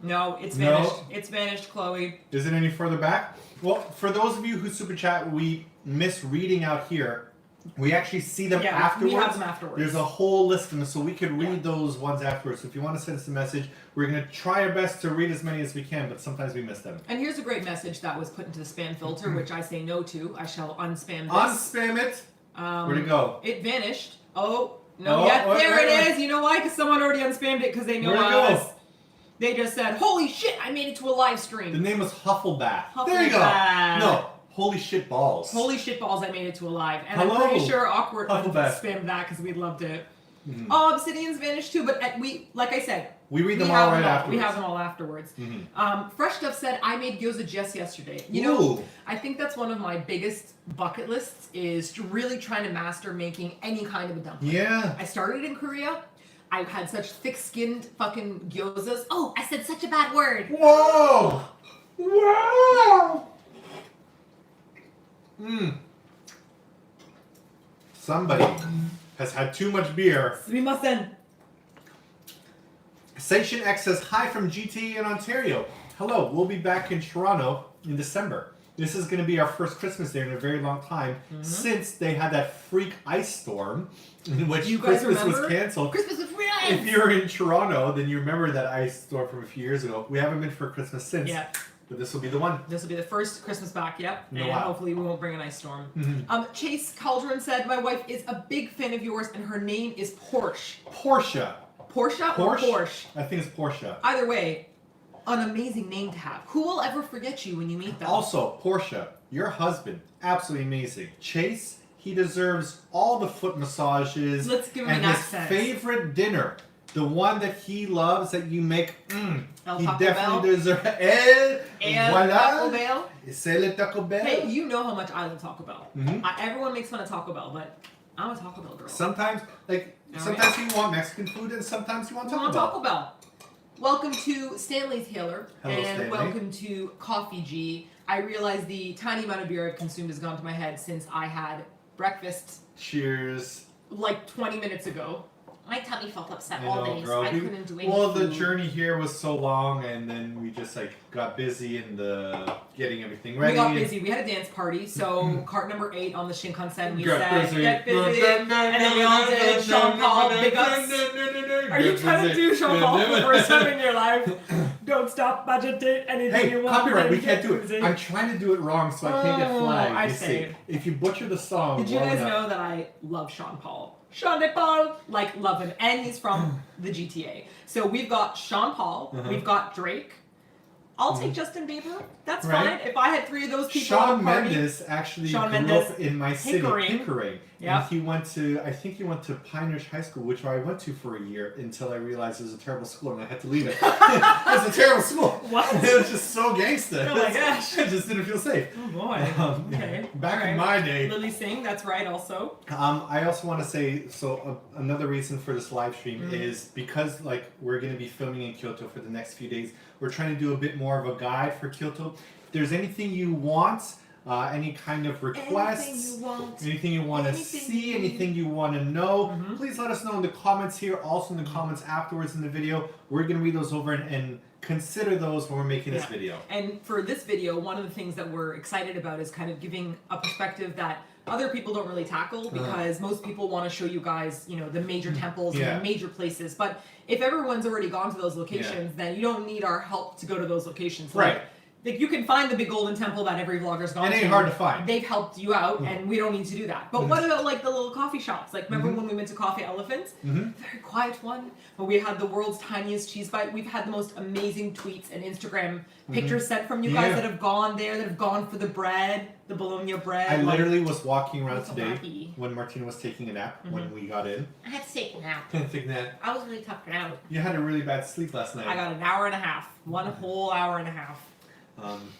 No, it's No. vanished. It's vanished, Chloe. Is it any further back? Well, for those of you who super chat, we miss reading out here. We actually see them Yeah, afterwards. we have them afterwards. There's a whole list of them, so we could read those ones afterwards. So if you want to send us a message, we're going to try our best to read as many as we can, but sometimes we miss them. And here's a great message that was put into the spam filter, which I say no to. I shall unspam this. Unspam it. Where'd it go? It vanished. Oh, no, Oh, yeah, wait, there wait, it wait. is. You know why? Because someone already unspammed it because they know Where'd it I go? was. They just said, holy shit, I made it to a live stream. The name was Hufflebath. There you go. Hufflebath. No, holy shit balls. Holy shit balls, I made it to a live. And Hello, I'm pretty sure Awkward Hufflebath. spammed that because we'd loved it. Oh, Obsidian's vanished too, but like I said, We read them we all have right them all. afterwards. We have them all afterwards. Fresh Stuff said, I made gyoza just yesterday. You Ooh. know, I think that's one of my biggest bucket lists is to really trying to master making any kind of a dumpling. Yeah. I started in Korea. I had such thick-skinned fucking gyozas. Oh, I said such a bad word. Whoa! Whoa! Somebody has had too much beer. Sumimasen. Station X says, hi from GT in Ontario. Hello, we'll be back in Toronto in December. This is going to be our first Christmas there in a very long time since they had that freak ice storm in which You guys Christmas was remember? canceled. Christmas with free ice. If you're in Toronto, then you remember that ice storm from a few years ago. We haven't been for Christmas since, Yeah. but this will be the one. This will be the first Christmas back, yep. No, And wow. hopefully we won't bring an ice storm. Chase Cauldron said, my wife is a big fan of yours and her name is Porsche. Portia. Porsche or Porsche? Porsche? I think it's Portia. Either way, an amazing name to have. Who will ever forget you when you meet them? Also, Portia, your husband, absolutely amazing. Chase, he deserves all the foot massages. Let's give him and an his accent. favorite dinner, the one that he loves that you make. El He Taco definitely Bell. deserves. And Voila. Taco Bell. C'est le Taco Bell. Hey, you know how much I love Taco Bell. Mhm. Everyone makes fun of Taco Bell, but I'm a Taco Bell girl. Sometimes, sometimes you want Mexican food, and sometimes you want I Taco want Bell. Taco Bell. Welcome to Stanley Taylor. Hello, and Stanley. welcome to Coffee G. I realize the tiny amount of beer I've consumed has gone to my head since I had breakfast Cheers. like 20 minutes ago. My tummy felt upset I all know, day, girl. so I couldn't do any Well, the food. journey here was so long, and then we just got busy in the getting everything ready. We got busy. We had a dance party, so cart number 8 on the Shinkansen, we Got said, busy. get busy, and then we all did Sean Paul, big ups. Are you trying to do Sean Paul for the first time in your life? Don't stop, budget date, anything Hey, you want. copyright, we get can't do it. busy. I'm trying to do it wrong so I can't get Oh, flagged. I you see. see. If you butcher the song, Did you long guys enough- know that I love Sean Paul? Sean Paul! Like, love him. And he's from the GTA. So we've got Sean Paul, we've got Drake. I'll take Justin Bieber. That's Right. fine. If I had 3 of those people at Shawn a party. Mendes actually Shawn grew Mendes, up in my city, Pickering. Pickering. Yeah. And he went to, I think he went to Pine Ridge High School, which I went to for a year until I realized it was a terrible school and I had to leave it. It was a terrible school. What? It was just so gangsta. Oh my gosh. I just didn't feel safe. Oh boy. Okay. Back in my day. Lily Singh, that's right also. I also want to say, so another reason for this live stream is because like we're going to be filming in Kyoto for the next few days, we're trying to do a bit more of a guide for Kyoto. If there's anything you want, any kind of requests, anything you want to see, anything you want to know, please let us know in the comments here, also in the comments afterwards in the video. We're going to read those over and consider those when we're making this video. And for this video, one of the things that we're excited about is kind of giving a perspective that other people don't really tackle, because most people want to show you guys, you know, the major temples and the major places. But if everyone's already gone to those locations, then you don't need our help to go to those locations. Right. Like, you can find the big golden temple that every vlogger's gone to. It ain't hard to find. They've helped you out, and we don't need to do that. But what about like the little coffee shops? Like, remember when we went to Coffee Elephants? Very quiet one. But we had the world's tiniest cheese bite. We've had the most amazing tweets and Instagram pictures sent from you guys that have gone there, that have gone for the bread, the bologna bread. I literally was walking around today happy. when Martina was taking a nap when we got in. I had to take a nap. Take a nap. I was really tuckered out. You had a really bad sleep last night. I got an hour and a half. One whole hour and a half.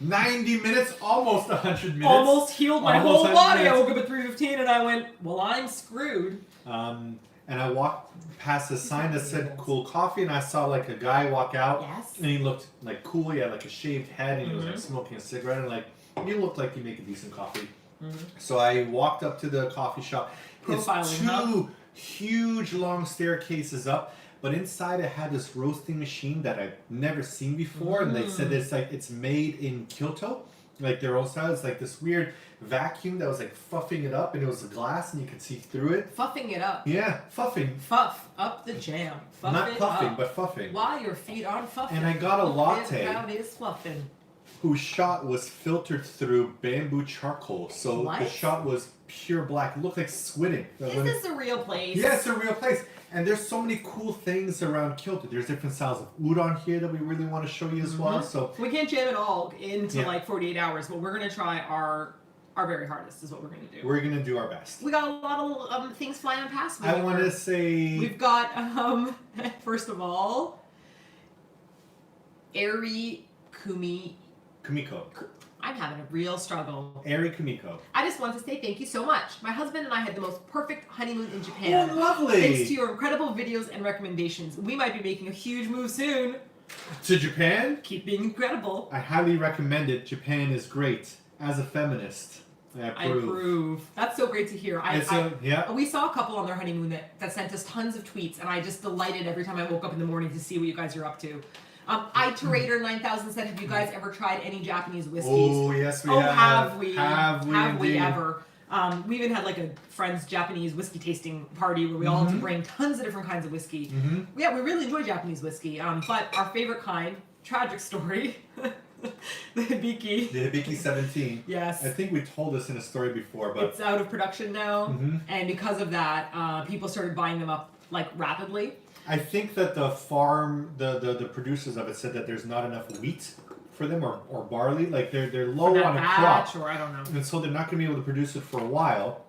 90 minutes, almost 100 minutes. Almost healed my Almost whole 100 body. I minutes. woke up at 3:15 and I went, well, I'm screwed. And I walked past a sign that said cool coffee, and I saw like a guy walk out. Yes. And he looked like cool. He had like a shaved head, and he was like smoking a cigarette, and like, you look like you make a decent coffee. So I walked up to the coffee shop. Profiling, It's two huge long staircases up. But inside it had this roasting machine that I've never seen before, and they said it's made in Kyoto. Like their own style. It's like this weird vacuum that was like fuffing it up, and it was glass, and you could see through it. Fuffing it up. Yeah, fuffing. Fuff up the jam. Fuff Not it puffing, up. but fuffing. While your feet aren't fuffing. And I got a latte. That is fluffing. Whose shot was filtered through bamboo charcoal. So What? the shot was pure black. It looked like squidding. Is this a real place? Yeah, it's a real place. And there's so many cool things around Kyoto. There's different styles of udon here that we really want to show you as well. So we can't jam it all into like 48 hours, but we're gonna try our very hardest is what we're gonna do. we're gonna do our best. We got a lot of things flying past. I want to say We've got first of all, Kumiko. I'm having a real struggle. Eri Kumiko. I just want to say thank you so much. My husband and I had the most perfect honeymoon in Japan. Oh, lovely. Thanks to your incredible videos and recommendations. We might be making a huge move soon. To Japan? Keep being incredible. I highly recommend it. Japan is great. As a feminist, I approve. I approve. That's so great to hear. Yeah. We saw a couple on their honeymoon that sent us tons of tweets, and I just delighted every time I woke up in the morning to see what you guys are up to. Iterator 9000 said, have you guys ever tried any Japanese whiskeys? Oh, yes, we have. Have we? Have we indeed. ever? We even had like a friend's Japanese whiskey tasting party where we all had to bring tons of different kinds of whiskey. Yeah, we really enjoy Japanese whiskey. But our favorite kind, tragic story, the Hibiki. The Hibiki 17. Yes. I think we told this in a story before, but It's out of production now, and because of that, people started buying them up like rapidly. I think that the farm, the producers of it said that there's not enough wheat for them or barley. Like they're low on a crop. Or I don't know. And so they're not going to be able to produce it for a while,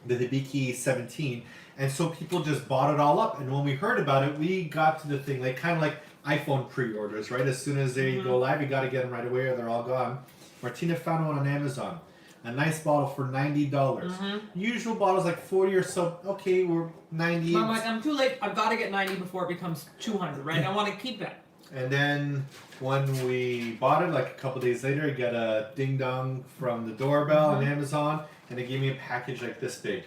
the Hibiki 17. And so people just bought it all up. And when we heard about it, we got to the thing, like kind of like iPhone pre-orders, right? As soon as they go live, you got to get them right away or they're all gone. Martina found one on Amazon. A nice bottle for $90. Usual bottle's like 40 or so. Okay, we're 90. I'm like, I'm too late. I've got to get 90 before it becomes 200, right? I want to keep it. And then when we bought it, like a couple days later, I got a ding dong from the doorbell on Amazon, and they gave me a package like this big.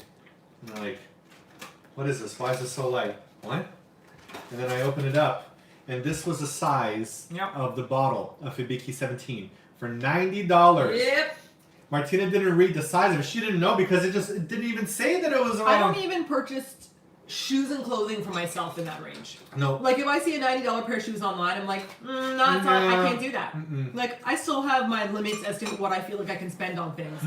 And I'm like, what is this? Why is it so light? What? And then I open it up, and this was the size of the bottle of Hibiki 17 for $90. Yep. Martina didn't read the size of it. She didn't know because it didn't even say that it was wrong. I don't even purchase shoes and clothing for myself in that range. No. Like if I see a $90 pair of shoes online, I'm like, I can't do that. Like I still have my limits as to what I feel like I can spend on things.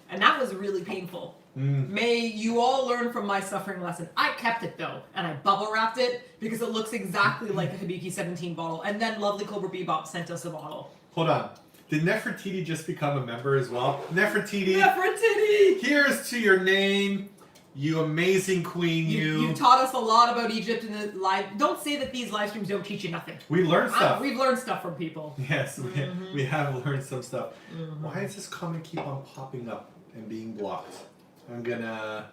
And that was really painful. May you all learn from my suffering lesson. I kept it though, and I bubble wrapped it because it looks exactly like the Hibiki 17 bottle. And then lovely Cobra Bebop sent us a bottle. Hold on. Did Nefertiti just become a member as well? Nefertiti! Nefertiti! Here's to your name. You amazing queen, you. You taught us a lot about Egypt in the live. Don't say that these live streams don't teach you nothing. We learned stuff. We've learned stuff from people. Yes, we have learned some stuff. Why does this comment keep on popping up and being blocked? I'm gonna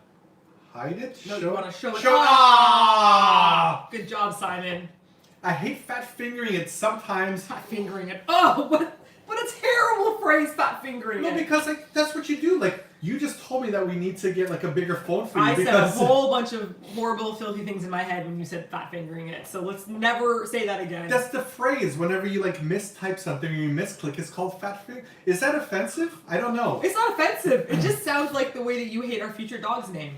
hide it. No, you want to show it. Ah! Good job, Simon. I hate fat fingering it sometimes. Fat fingering it. Oh, what a terrible phrase, fat fingering it. No, because like that's what you do. Like you just told me that we need to get like a bigger phone for you. I said because a whole bunch of horrible, filthy things in my head when you said fat fingering it. So let's never say that again. That's the phrase. Whenever you like mistype something or you misclick, it's called fat finger. Is that offensive? I don't know. It's not offensive. It just sounds like the way that you hate our future dog's name.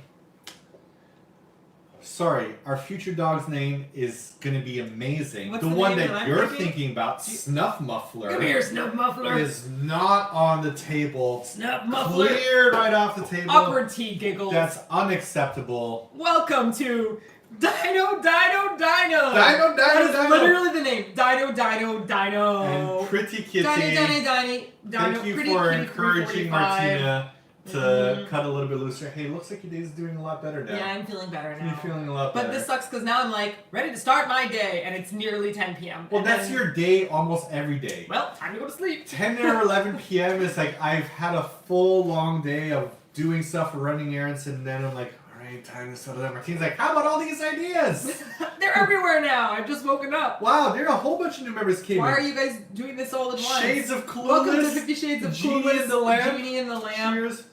Sorry, our future dog's name is gonna be amazing. What's the the one name that that I'm you're thinking? thinking about, Snuff Muffler, Come here, Snuff Muffler. is not on the table. Snuff Muffler. Cleared right off the table. Awkward tea giggles. That's unacceptable. Welcome to Dino. That is literally the name. Dino. And Pretty Kitty. Dino. Thank you Pretty for Kitty encouraging 345. Martina to cut a little bit looser. Hey, looks like your day's doing a lot better now. Yeah, I'm feeling better now. You're feeling a lot better. But this sucks because now I'm like ready to start my day, and it's nearly 10 p.m. Well, and that's then, your day almost every day. Well, time to go to sleep. 10 or 11 p.m. is like I've had a full long day of doing stuff, running errands, and then I'm like, all right, time to settle down. Martine's like, how about all these ideas? They're everywhere now. I've just woken up. Wow, there are a whole bunch of new members came Why in. are you guys doing this all at once? Shades of Clueless. Welcome to 50 Shades of Genie Clueless. and the Lamb. Genie and the Lamb. Cheers.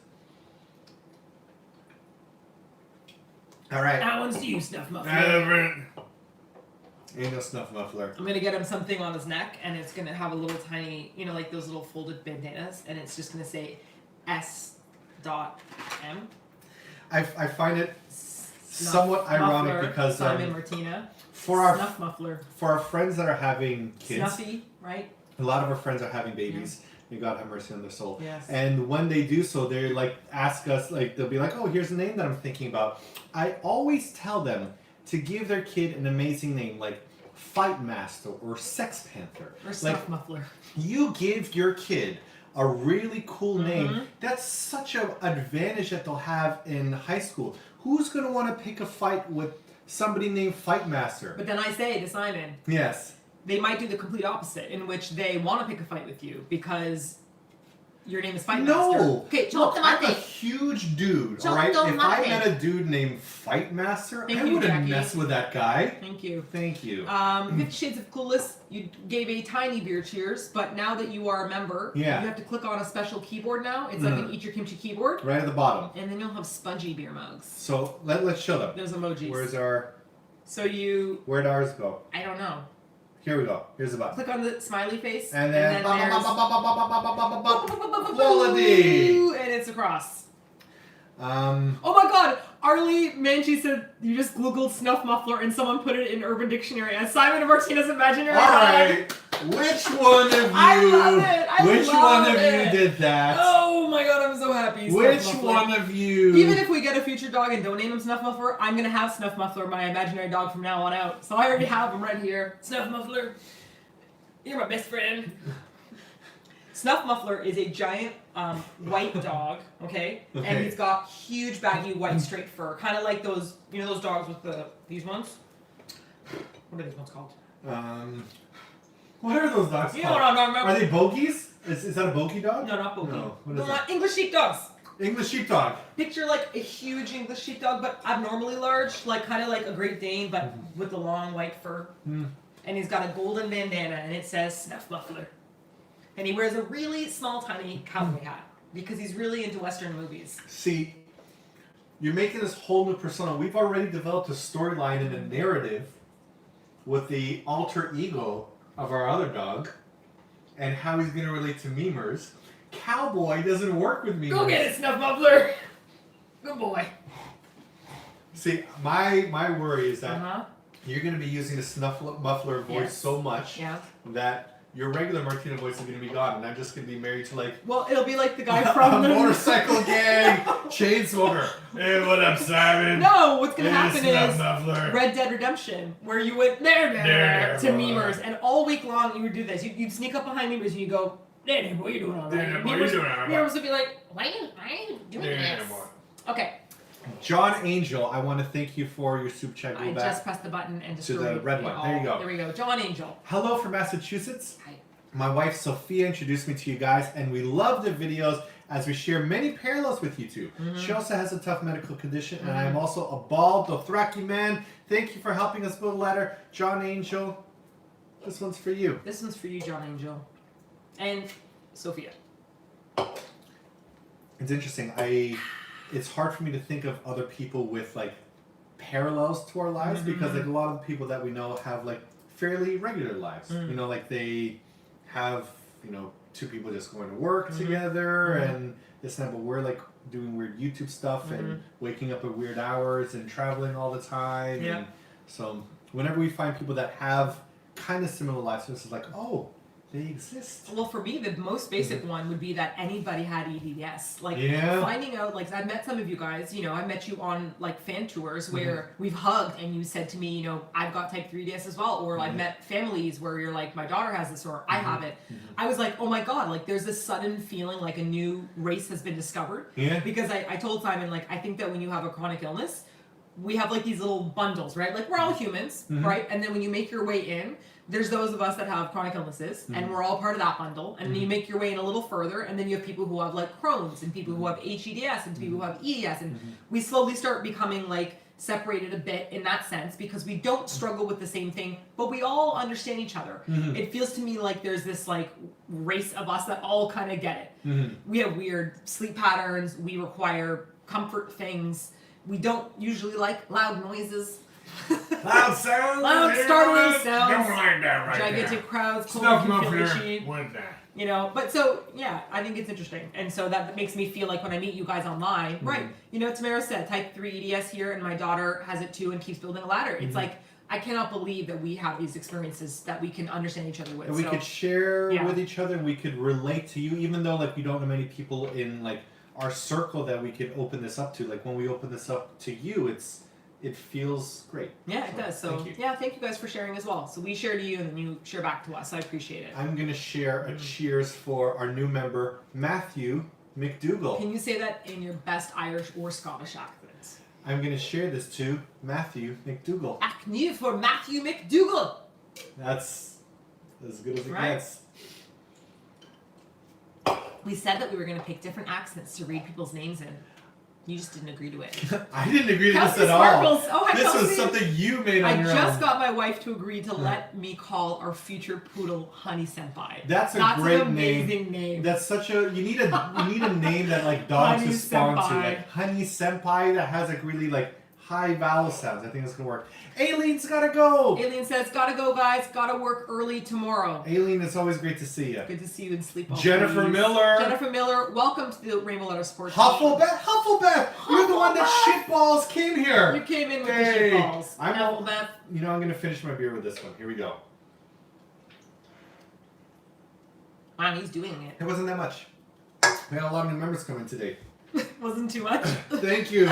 All right. That one's to you, Snuff Muffler. Ain't no Snuff Muffler. I'm gonna get him something on his neck, and it's gonna have a little tiny, you know, like those little folded bandanas, and it's just gonna say S.M. I find it somewhat ironic Muffler, because Simon Martina. for our Snuff Muffler. for our friends that are having kids, Snuffy, right? a lot of our friends are having babies. May God have mercy on their soul. Yes. And when they do so, they like ask us, like they'll be like, "Oh, here's a name that I'm thinking about." I always tell them to give their kid an amazing name, like Fight Master or Sex Panther. Or Snuff Like Muffler. you give your kid a really cool name. Mhm. That's such an advantage that they'll have in high school. Who's gonna want to pick a fight with somebody named Fight Master? But then I say to Simon, Yes. they might do the complete opposite, in which they want to pick a fight with you because your name is Fight Master. No. Okay, Look, I'm a huge dude, Chop alright? them If I mate. met a dude named Fight Master, Thank I you, wouldn't Jackie. mess with that guy. Thank you. Thank you. 50 Shades of Clueless, you gave a tiny beer cheers, but now that you are a member, Yeah. you have to click on a special keyboard now. It's like an Eatyourkimchi keyboard, Right at the bottom. and then you'll have spongy beer mugs. So let's show them. There's emojis. Where'd ours go? I don't know. Here we go. Here's the button. Click on the smiley face, And then, there's quality. and it's across. Oh Oh my god! Arlie Manchi said you just googled Snuff Muffler and someone put it in Urban Dictionary as Simon and Martina's imaginary dog. Alright. Which one of you I love it. which love one of it. you did that? Oh my god, I'm so happy. Snuff Which Muffler. one of you Even if we get a future dog and don't name him Snuff Muffler, I'm gonna have Snuff Muffler, my imaginary dog, from now on out. So I already have him right here. Snuff Muffler, you're my best friend. Snuff Muffler is a giant white dog, okay? Okay. And he's got huge baggy white straight fur, kind of like those, you know, those dogs with these ones. What are these ones called? What are those dogs You know called? what I'm talking about? Are they bogies? Is that a bogie dog? No, not Bogie. No. What is No, it? not English sheepdogs. English sheepdog. Picture like a huge English sheepdog, but abnormally large, like kind of like a Great Dane, but with the long white fur. Mm. And he's got a golden bandana, and it says Snuff Muffler. And he wears a really small, tiny cowboy hat because he's really into Western movies. See, you're making this whole new persona. We've already developed a storyline and a narrative with the alter ego of our other dog and how he's going to relate to memers. Cowboy doesn't work with memers. Go get it, Snuff Muffler. Good boy. See, my worry is that Uh-huh. you're going to be using the Snuff Muffler voice Yes. so much Yeah. that your regular Martina voice is going to be gone, and I'm just going to be married to like Well, it'll be like the guy from a the motorcycle gang, chain smoker. Hey, what up, Simon? No, what's gonna Hey, happen Snuff is Muffler. Red Dead Redemption, where you would there to memers, and all week long you would do this. You'd sneak up behind memers and you go, "There, what are you doing all right?" There, what are you doing all right? Memers would be like, "Why are you doing There, this?" boy. Okay, John Angel, I want to thank you for your super chat. Go I back just pressed the button and to the red one. There you go. There we go. John Angel. Hello from Massachusetts. Hi. My wife Sophia introduced me to you guys, and we love the videos as we share many parallels with you two. She also has a tough medical condition, and I am also a bald Dothraki man. Thank you for helping us build a ladder. John Angel, this one's for you. This one's for you, John Angel. And Sophia. It's interesting. It's hard for me to think of other people with like parallels to our lives because like a lot of the people that we know have like fairly regular lives. You know, like they have, you know, two people just going to work together and this and that, but we're like doing weird YouTube stuff and waking up at weird hours and traveling all the time. Yeah. And so whenever we find people that have kind of similar lives, it's like, oh, they exist. Well, for me, the most basic one would be that anybody had EDS. Like, finding out, like, I met some of you guys, you know, I met you on, like, fan tours where we've hugged and you said to me, you know, I've got type 3 DS as well. Or I've met families where you're like, my daughter has this or I have it. I was like, oh my God, like, there's this sudden feeling like a new race has been discovered. Yeah. Because I told Simon, like, I think that when you have a chronic illness, we have, like, these little bundles, right? Like, we're all humans, right? And then when you make your way in, there's those of us that have chronic illnesses, and we're all part of that bundle. And then you make your way in a little further, and then you have people who have like Crohn's, and people who have HEDS, and people who have EDS, and we slowly start becoming like separated a bit in that sense because we don't struggle with the same thing, but we all understand each other. It feels to me like there's this like race of us that all kind of get it. We have weird sleep patterns. We require comfort things. We don't usually like loud noises. Loud sounds. Loud, startling sounds. Don't like that right Gigantic there. crowds. Stuff Cold, them you up feel here itchy. with that. You know, but so, yeah, I think it's interesting. And so that makes me feel like when I meet you guys online, right, you know, Tamara said, type 3 EDS here, and my daughter has it too and keeps building a ladder. It's like, I cannot believe that we have these experiences that we can understand each other with. And we could share with each other, and we could relate to you, even though like we don't know many people in like our circle that we could open this up to. Like when we open this up to you, it feels great. Yeah, it does. So, thank you guys for sharing as well. So we share to you and then you share back to us. I appreciate it. I'm going to share a cheers for our new member, Matthew McDougall. Can you say that in your best Irish or Scottish accents? I'm going to share this to Matthew McDougall. Acne for Matthew McDougall. That's as good as it gets. We said that we were going to pick different accents to read people's names in. You just didn't agree to it. I didn't agree to Kelsey this at Sparkles. all. Oh, hi, this Kelsey. was something you made on your own. I just got my wife to agree to let me call our future poodle Honey Senpai. That's an great amazing name. That's such a you need a name that like dogs Honey respond to, Senpai. like Honey Senpai that has like really like high vowel sounds. I think it's gonna work. Aileen's gotta go. Aileen says, "Gotta go, guys. Gotta work early tomorrow." Aileen, it's always great to see you. Good to see you and sleep well. Jennifer please. Miller. Jennifer Miller, welcome to the Rainbow Letter Sports. Hufflebeth, you're the one that shitballs came here. You came in with the shitballs. Hufflebeth. You know I'm gonna finish my beer with this one. Here we go. Wow, he's doing it. It wasn't that much. We had a lot of new members coming today. Wasn't too much. Thank you.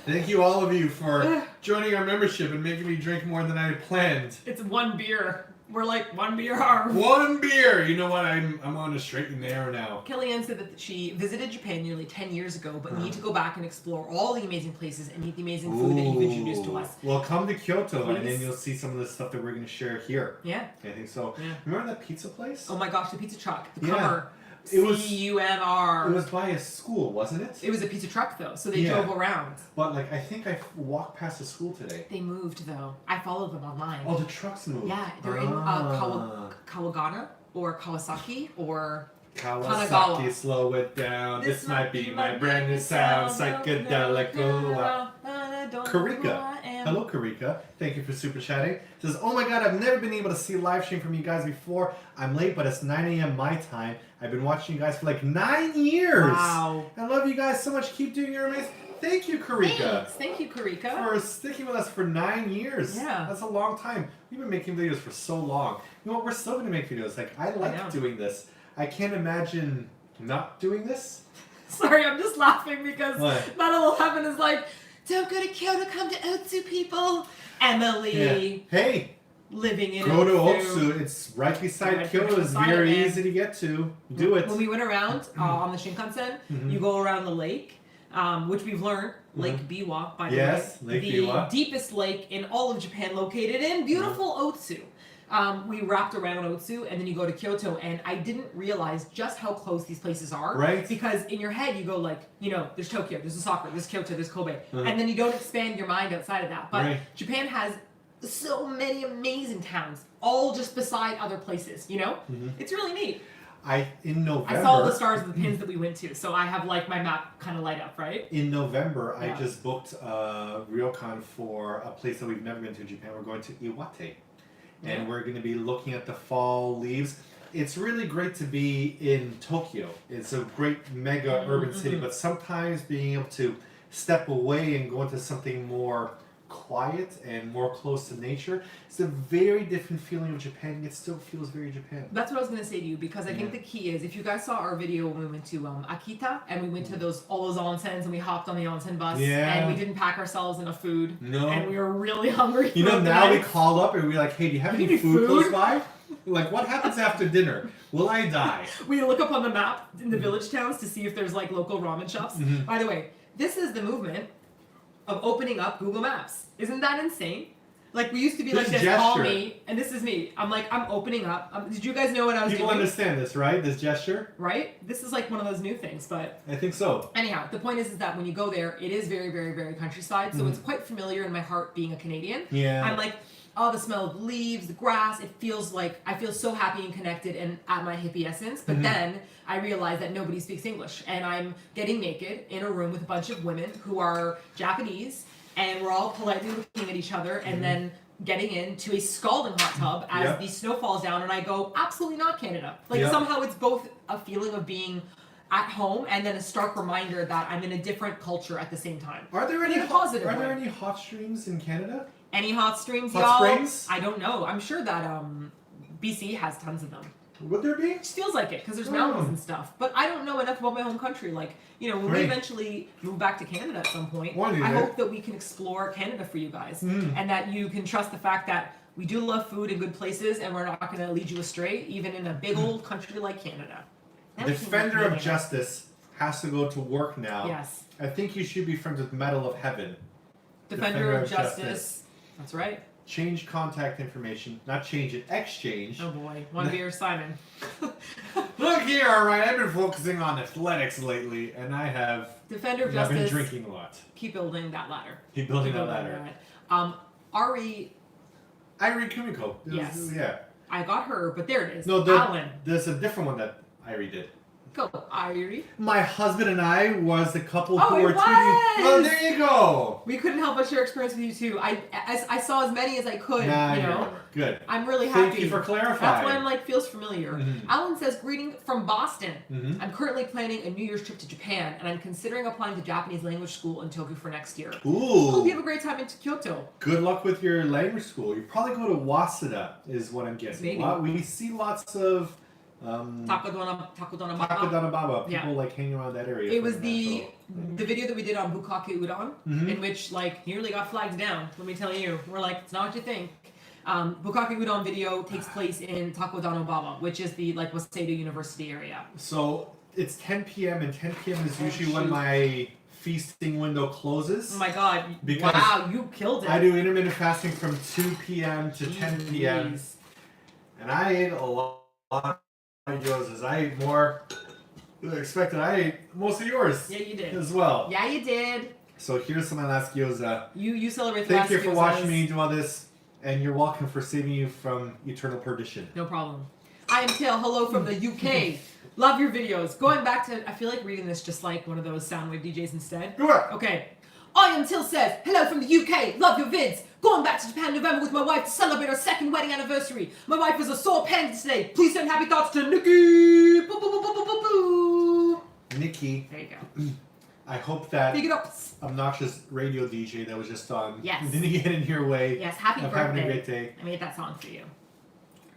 Thank you all of you for joining our membership and making me drink more than I had planned. It's one beer. We're like one beer hard. One beer. You know what? I'm on a straight and narrow now. Kellyanne said that she visited Japan nearly 10 years ago, but need to go back and explore all the amazing places and eat the amazing food that you've introduced to us. Well, come to Kyoto Please. and then you'll see some of the stuff that we're going to share here. Yeah. I think so. Yeah. Remember that pizza place? Oh my gosh, the pizza truck. The Yeah. cover. It was CUMR. It was by a school, wasn't it? It was a pizza truck though, so they drove around. But like, I think I walked past the school today. They moved though. I followed them online. Oh, the trucks moved. Yeah, they're in Kawagana or Kawasaki or Kawasaki, Kanagawa. slow it down. This might be my brand new sound. Psychedelic. Karika. Hello, Karika. Thank you for super chatting. Says, oh my god, I've never been able to see a live stream from you guys before. I'm late, but it's 9 a.m. my time. I've been watching you guys for like 9 years. Wow. I love you guys so much. Keep doing your amazing. Thank you, Karika. Thanks. Thank you, Karika. For sticking with us for 9 years. Yeah. That's a long time. We've been making videos for so long. You know what? We're still going to make videos. Like, I like doing this. I can't imagine not doing this. Sorry, I'm just laughing because What? Metal 11 is like, don't go to Kyoto, come to Otsu, people. Emily. Yeah. Hey. Living in Go to Otsu. Otsu. It's right beside Right Kyoto. It's beside very it, man. easy to get to. Do it. When we went around on the Shinkansen, you go around the lake. which we've learned, Lake Biwa, by the Yes, way. Lake the Biwa. deepest lake in all of Japan, located in beautiful Otsu. We wrapped around Otsu, and then you go to Kyoto, and I didn't realize just how close these places are. Right. Because in your head, you go like, there's Tokyo, there's Osaka, there's Kyoto, there's Kobe, and then you don't expand your mind outside of that. But Japan has so many amazing towns, all just beside other places, It's really neat. In November, I saw the stars and the pins that we went to, so I have like my map kind of light up, right? In November, I just booked a ryokan for a place that we've never been to in Japan. We're going to Iwate. And we're going to be looking at the fall leaves. It's really great to be in Tokyo. It's a great mega urban city, but sometimes being able to step away and go into something more quiet and more close to nature, it's a very different feeling of Japan. It still feels very Japan. That's what I was going to say to you, because I think the key is, if you guys saw our video when we went to Akita and we went to all those onsens and we hopped on the onsen bus and we didn't pack ourselves enough food and we were really hungry. Now we call up and we're like, hey, do you have any food close by? Like, what happens after dinner? Will I die? We look up on the map in the village towns to see if there's like local ramen shops. By the way, this is the movement of opening up Google Maps. Isn't that insane? Like, we used to be like this, call me, and this is me. I'm like, I'm opening up. Did you guys know what I was doing? People understand this, right? This gesture? Right? This is like one of those new things, but... I think so. Anyhow, the point is that when you go there, it is very, very, very countryside, so it's quite familiar in my heart being a Canadian. Yeah. I'm like, the smell of leaves, the grass, it feels like I feel so happy and connected and at my hippie essence. But then I realize that nobody speaks English, and I'm getting naked in a room with a bunch of women who are Japanese, and we're all politely looking at each other, and then getting into a scalding hot tub as the snow falls down, and I go, absolutely not Canada. Like somehow it's both a feeling of being at home and then a stark reminder that I'm in a different culture at the same time. Are there any positive way. any hot streams in Canada? Any hot streams, hot y'all? springs? I don't know. I'm sure that BC has tons of them. Would there be? It just feels like it, because there's mountains and stuff. But I don't know enough about my home country. Like, when we eventually move back to Canada at some point, I hope that we can explore Canada for you guys. And that you can trust the fact that we do love food and good places, and we're not going to lead you astray, even in a big old country like Canada. Defender of Justice has to go to work now. Yes. I think you should be friends with Medal of Heaven. Defender of Justice. That's right. Change contact information. Not change it, exchange. Oh boy. One beer, Simon. Look here, alright, I've been focusing on athletics lately, and I have Defender of Justice. I've been drinking a lot. Keep building that ladder. Keep building that ladder. Ari Kumiko. Yes. Yeah. I got her, but there it is. No, Alan. There's a different one that Irie did. Go, Irie. My husband and I was the couple who were tweeting. Oh, there you go. We couldn't help but share experience with you too. I saw as many as I could. Good. I'm really happy. Thank you for clarifying. That's why I'm like feels familiar. Alan says, greeting from Boston. I'm currently planning a New Year's trip to Japan, and I'm considering applying to Japanese language school in Tokyo for next year. Ooh. Hope you have a great time in Kyoto. Good luck with your language school. You probably go to Waseda, is what I'm guessing. Maybe. We see lots of Takodana Baba. People like hanging around that area. It was the video that we did on Bukkake Udon, in which like nearly got flagged down. Let me tell you, we're like, it's not what you think. Bukkake Udon video takes place in Takodana Baba, which is the like Waseda University area. So it's 10 p.m. and 10 p.m. is usually when my feasting window closes. Oh my god! Because wow, you killed it. I do intermittent fasting from 2 p.m. to 10 p.m. And I ate a lot of gyozas. I ate more than expected. I ate most of yours. Yeah, you did. As well. Yeah, you did. So here's my last gyoza. You celebrate the last gyozas. Thank you for watching me do all this, and you're welcome for saving you from eternal perdition. No problem. I am Till. Hello from the UK. Love your videos. Going back to, I feel like reading this just like one of those Soundwave DJs instead. Do it. Okay. I am Till says, hello from the UK. Love your vids. Going back to Japan in November with my wife to celebrate our second wedding anniversary. My wife is a sore panda today. Please send happy thoughts to Nikki. Boo, boo, boo, boo, boo, boo, boo. Nikki. There you go. I hope that Big it up. obnoxious radio DJ that was just on Yes. didn't get in your way. Yes, happy of birthday. having a great day. I made that song for you.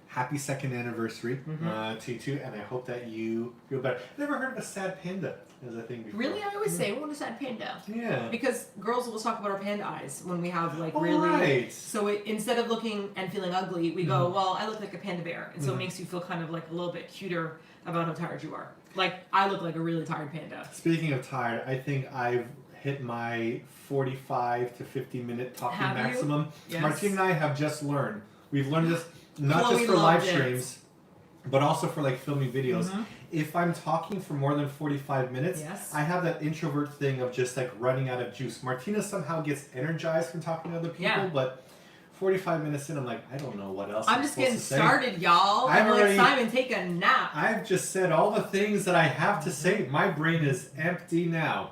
Happy second anniversary to you too, and I hope that you feel better. I've never heard of a sad panda as a thing before. Really? I always say, what is that panda? Yeah. Because girls will talk about our panda eyes when we have like Oh, really. right. So instead of looking and feeling ugly, we go, well, I look like a panda bear. And so it makes you feel kind of like a little bit cuter about how tired you are. Like, I look like a really tired panda. Speaking of tired, I think I've hit my 45 to 50 minute talking Have you? maximum. Yes. Martine and I have just learned. We've learned this not Chloe just for live loved it. streams, but also for like filming videos. Mhm. If I'm talking for more than 45 minutes, Yes. I have that introvert thing of just like running out of juice. Martina somehow gets energized from talking to other people, Yeah. but 45 minutes in, I'm like, I don't know what else I'm just getting supposed to say. started, y'all. I've I'm already- like, Simon, take a nap. I've just said all the things that I have to say. My brain is empty now.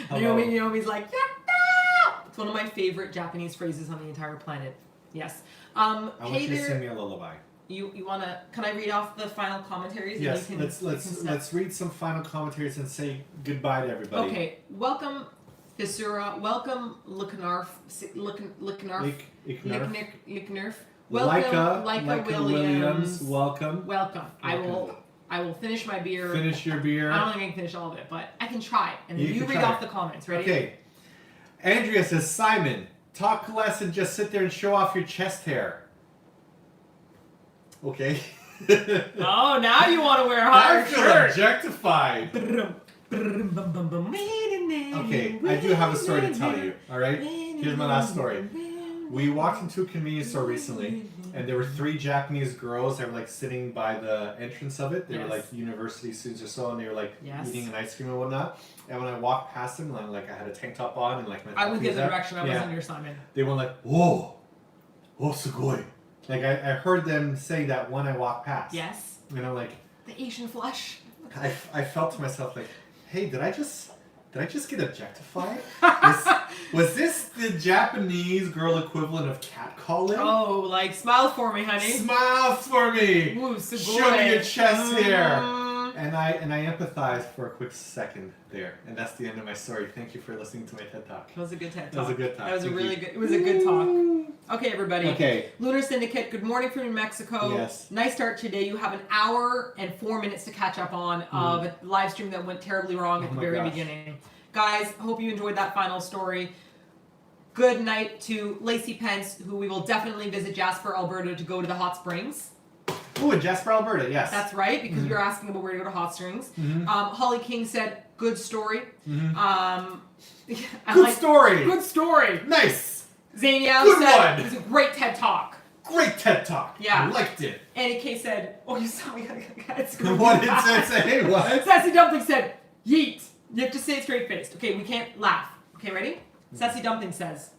Hello. Naomi's like, yatta! It's one of my favorite Japanese phrases on the entire planet. Yes. I want Hey you to there. sing me a lullaby. You wanna? Can I read off the final commentaries? Yes, And you can, let's read some final commentaries and say goodbye to everybody. Okay, welcome, Isura. Welcome, Licknarf. Licknarf. Welcome, Leica Williams. Welcome. Welcome. I will finish my beer. Finish your beer. I don't think I can finish all of it, but I can try. And then You you can read try. off the comments. Ready? Okay. Andrea says, Simon, talk less and just sit there and show off your chest hair. Okay. Oh, now you want to wear a I higher feel shirt. objectified. Okay, I do have a story to tell you. All right, here's my last story. We walked into a convenience store recently, and there were 3 Japanese girls that were like sitting by the entrance of it. They were like university students or so, and they were like eating an ice cream and whatnot. And when I walked past them, like I had a tank top on and like my I went the other out, direction. I wasn't near Simon. they went like, "Whoa, oh, sugoi!" Like I heard them say that when I walked past. Yes. And I'm like, The Asian flush. I felt to myself like, hey, did I just get objectified? Was this the Japanese girl equivalent of catcalling? Oh, like smile for me, honey. Smile for me. Ooh, sugoi. Show me your chest hair. Mm. And I empathized for a quick second there, and that's the end of my story. Thank you for listening to my TED Talk. That was a good TED Talk. That was a good talk. That was a Thank really you. good. It was a good talk. Okay, everybody. Okay. Lunar Syndicate. Good morning from New Mexico. Yes. Nice start today. You have an hour and 4 minutes to catch up on of a live stream that went terribly wrong at the my very gosh. beginning. Guys, hope you enjoyed that final story. Good night to Lacey Pence, who we will definitely visit Jasper, Alberta to go to the hot springs. Ooh, in Jasper, Alberta, yes. That's right, because you're asking about where to go to hot springs. Holly King said, good story. Good story. Good story. Nice. Zane Yao Good said, one. it was a great TED Talk. Great TED Talk. Yeah. I liked it. Annie K said, oh, you saw me. What did it say? What? Sassy Dumpling said, yeet. You have to say it straight faced. Okay, we can't laugh. Okay, ready? Sassy Dumpling says,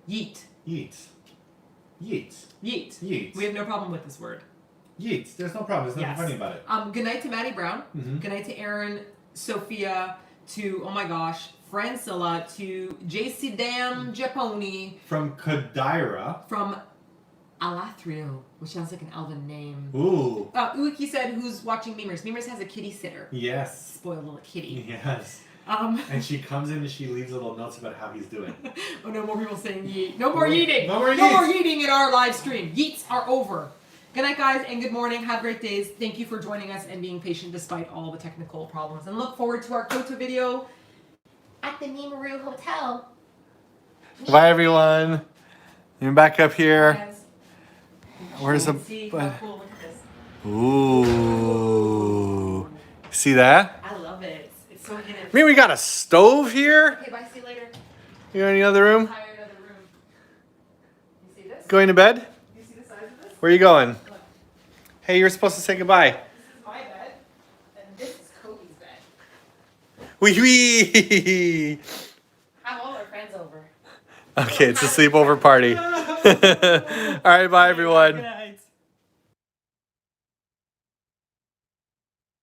yeet. Yeet. Yeet. Yeet. Yeet. We have no problem with this word. Yeet. There's no problem. There's nothing Yes. funny about it. Good night to Maddie Brown. Good night to Aaron, Sophia, to, oh my gosh, Francilla, to JC Dam Japoni, From Kadaira. from Alathrio, which sounds like an elven name. Ooh. Uiki said, who's watching Memers? Memers has a kitty sitter. Yes. Spoiled little kitty. Yes. And she comes in and she leaves little notes about how he's doing. Oh, no more people saying yeet. No more yeeting. No more No more yeets. yeeting in our live stream. Yeets are over. Good night, guys, and good morning. Have great days. Thank you for joining us and being patient despite all the technical problems. And look forward to our Kyoto video at the MIMARU Hotel. Bye, everyone. You're back up here. Guys, Where's the... see how cool. Look at this. Ooh. See that? I love it. It's so hidden. I mean, we got a stove here. Okay, bye. See you later. You in any other room? Hire another room. You see this? Going to bed? You see the size of this? Where are you going? Look. Hey, you're supposed to say goodbye. This is my bed, and this is Kobe's bed. Wee wee. Have all our friends over. Okay, it's a sleepover party. All right, bye, everyone. Good night.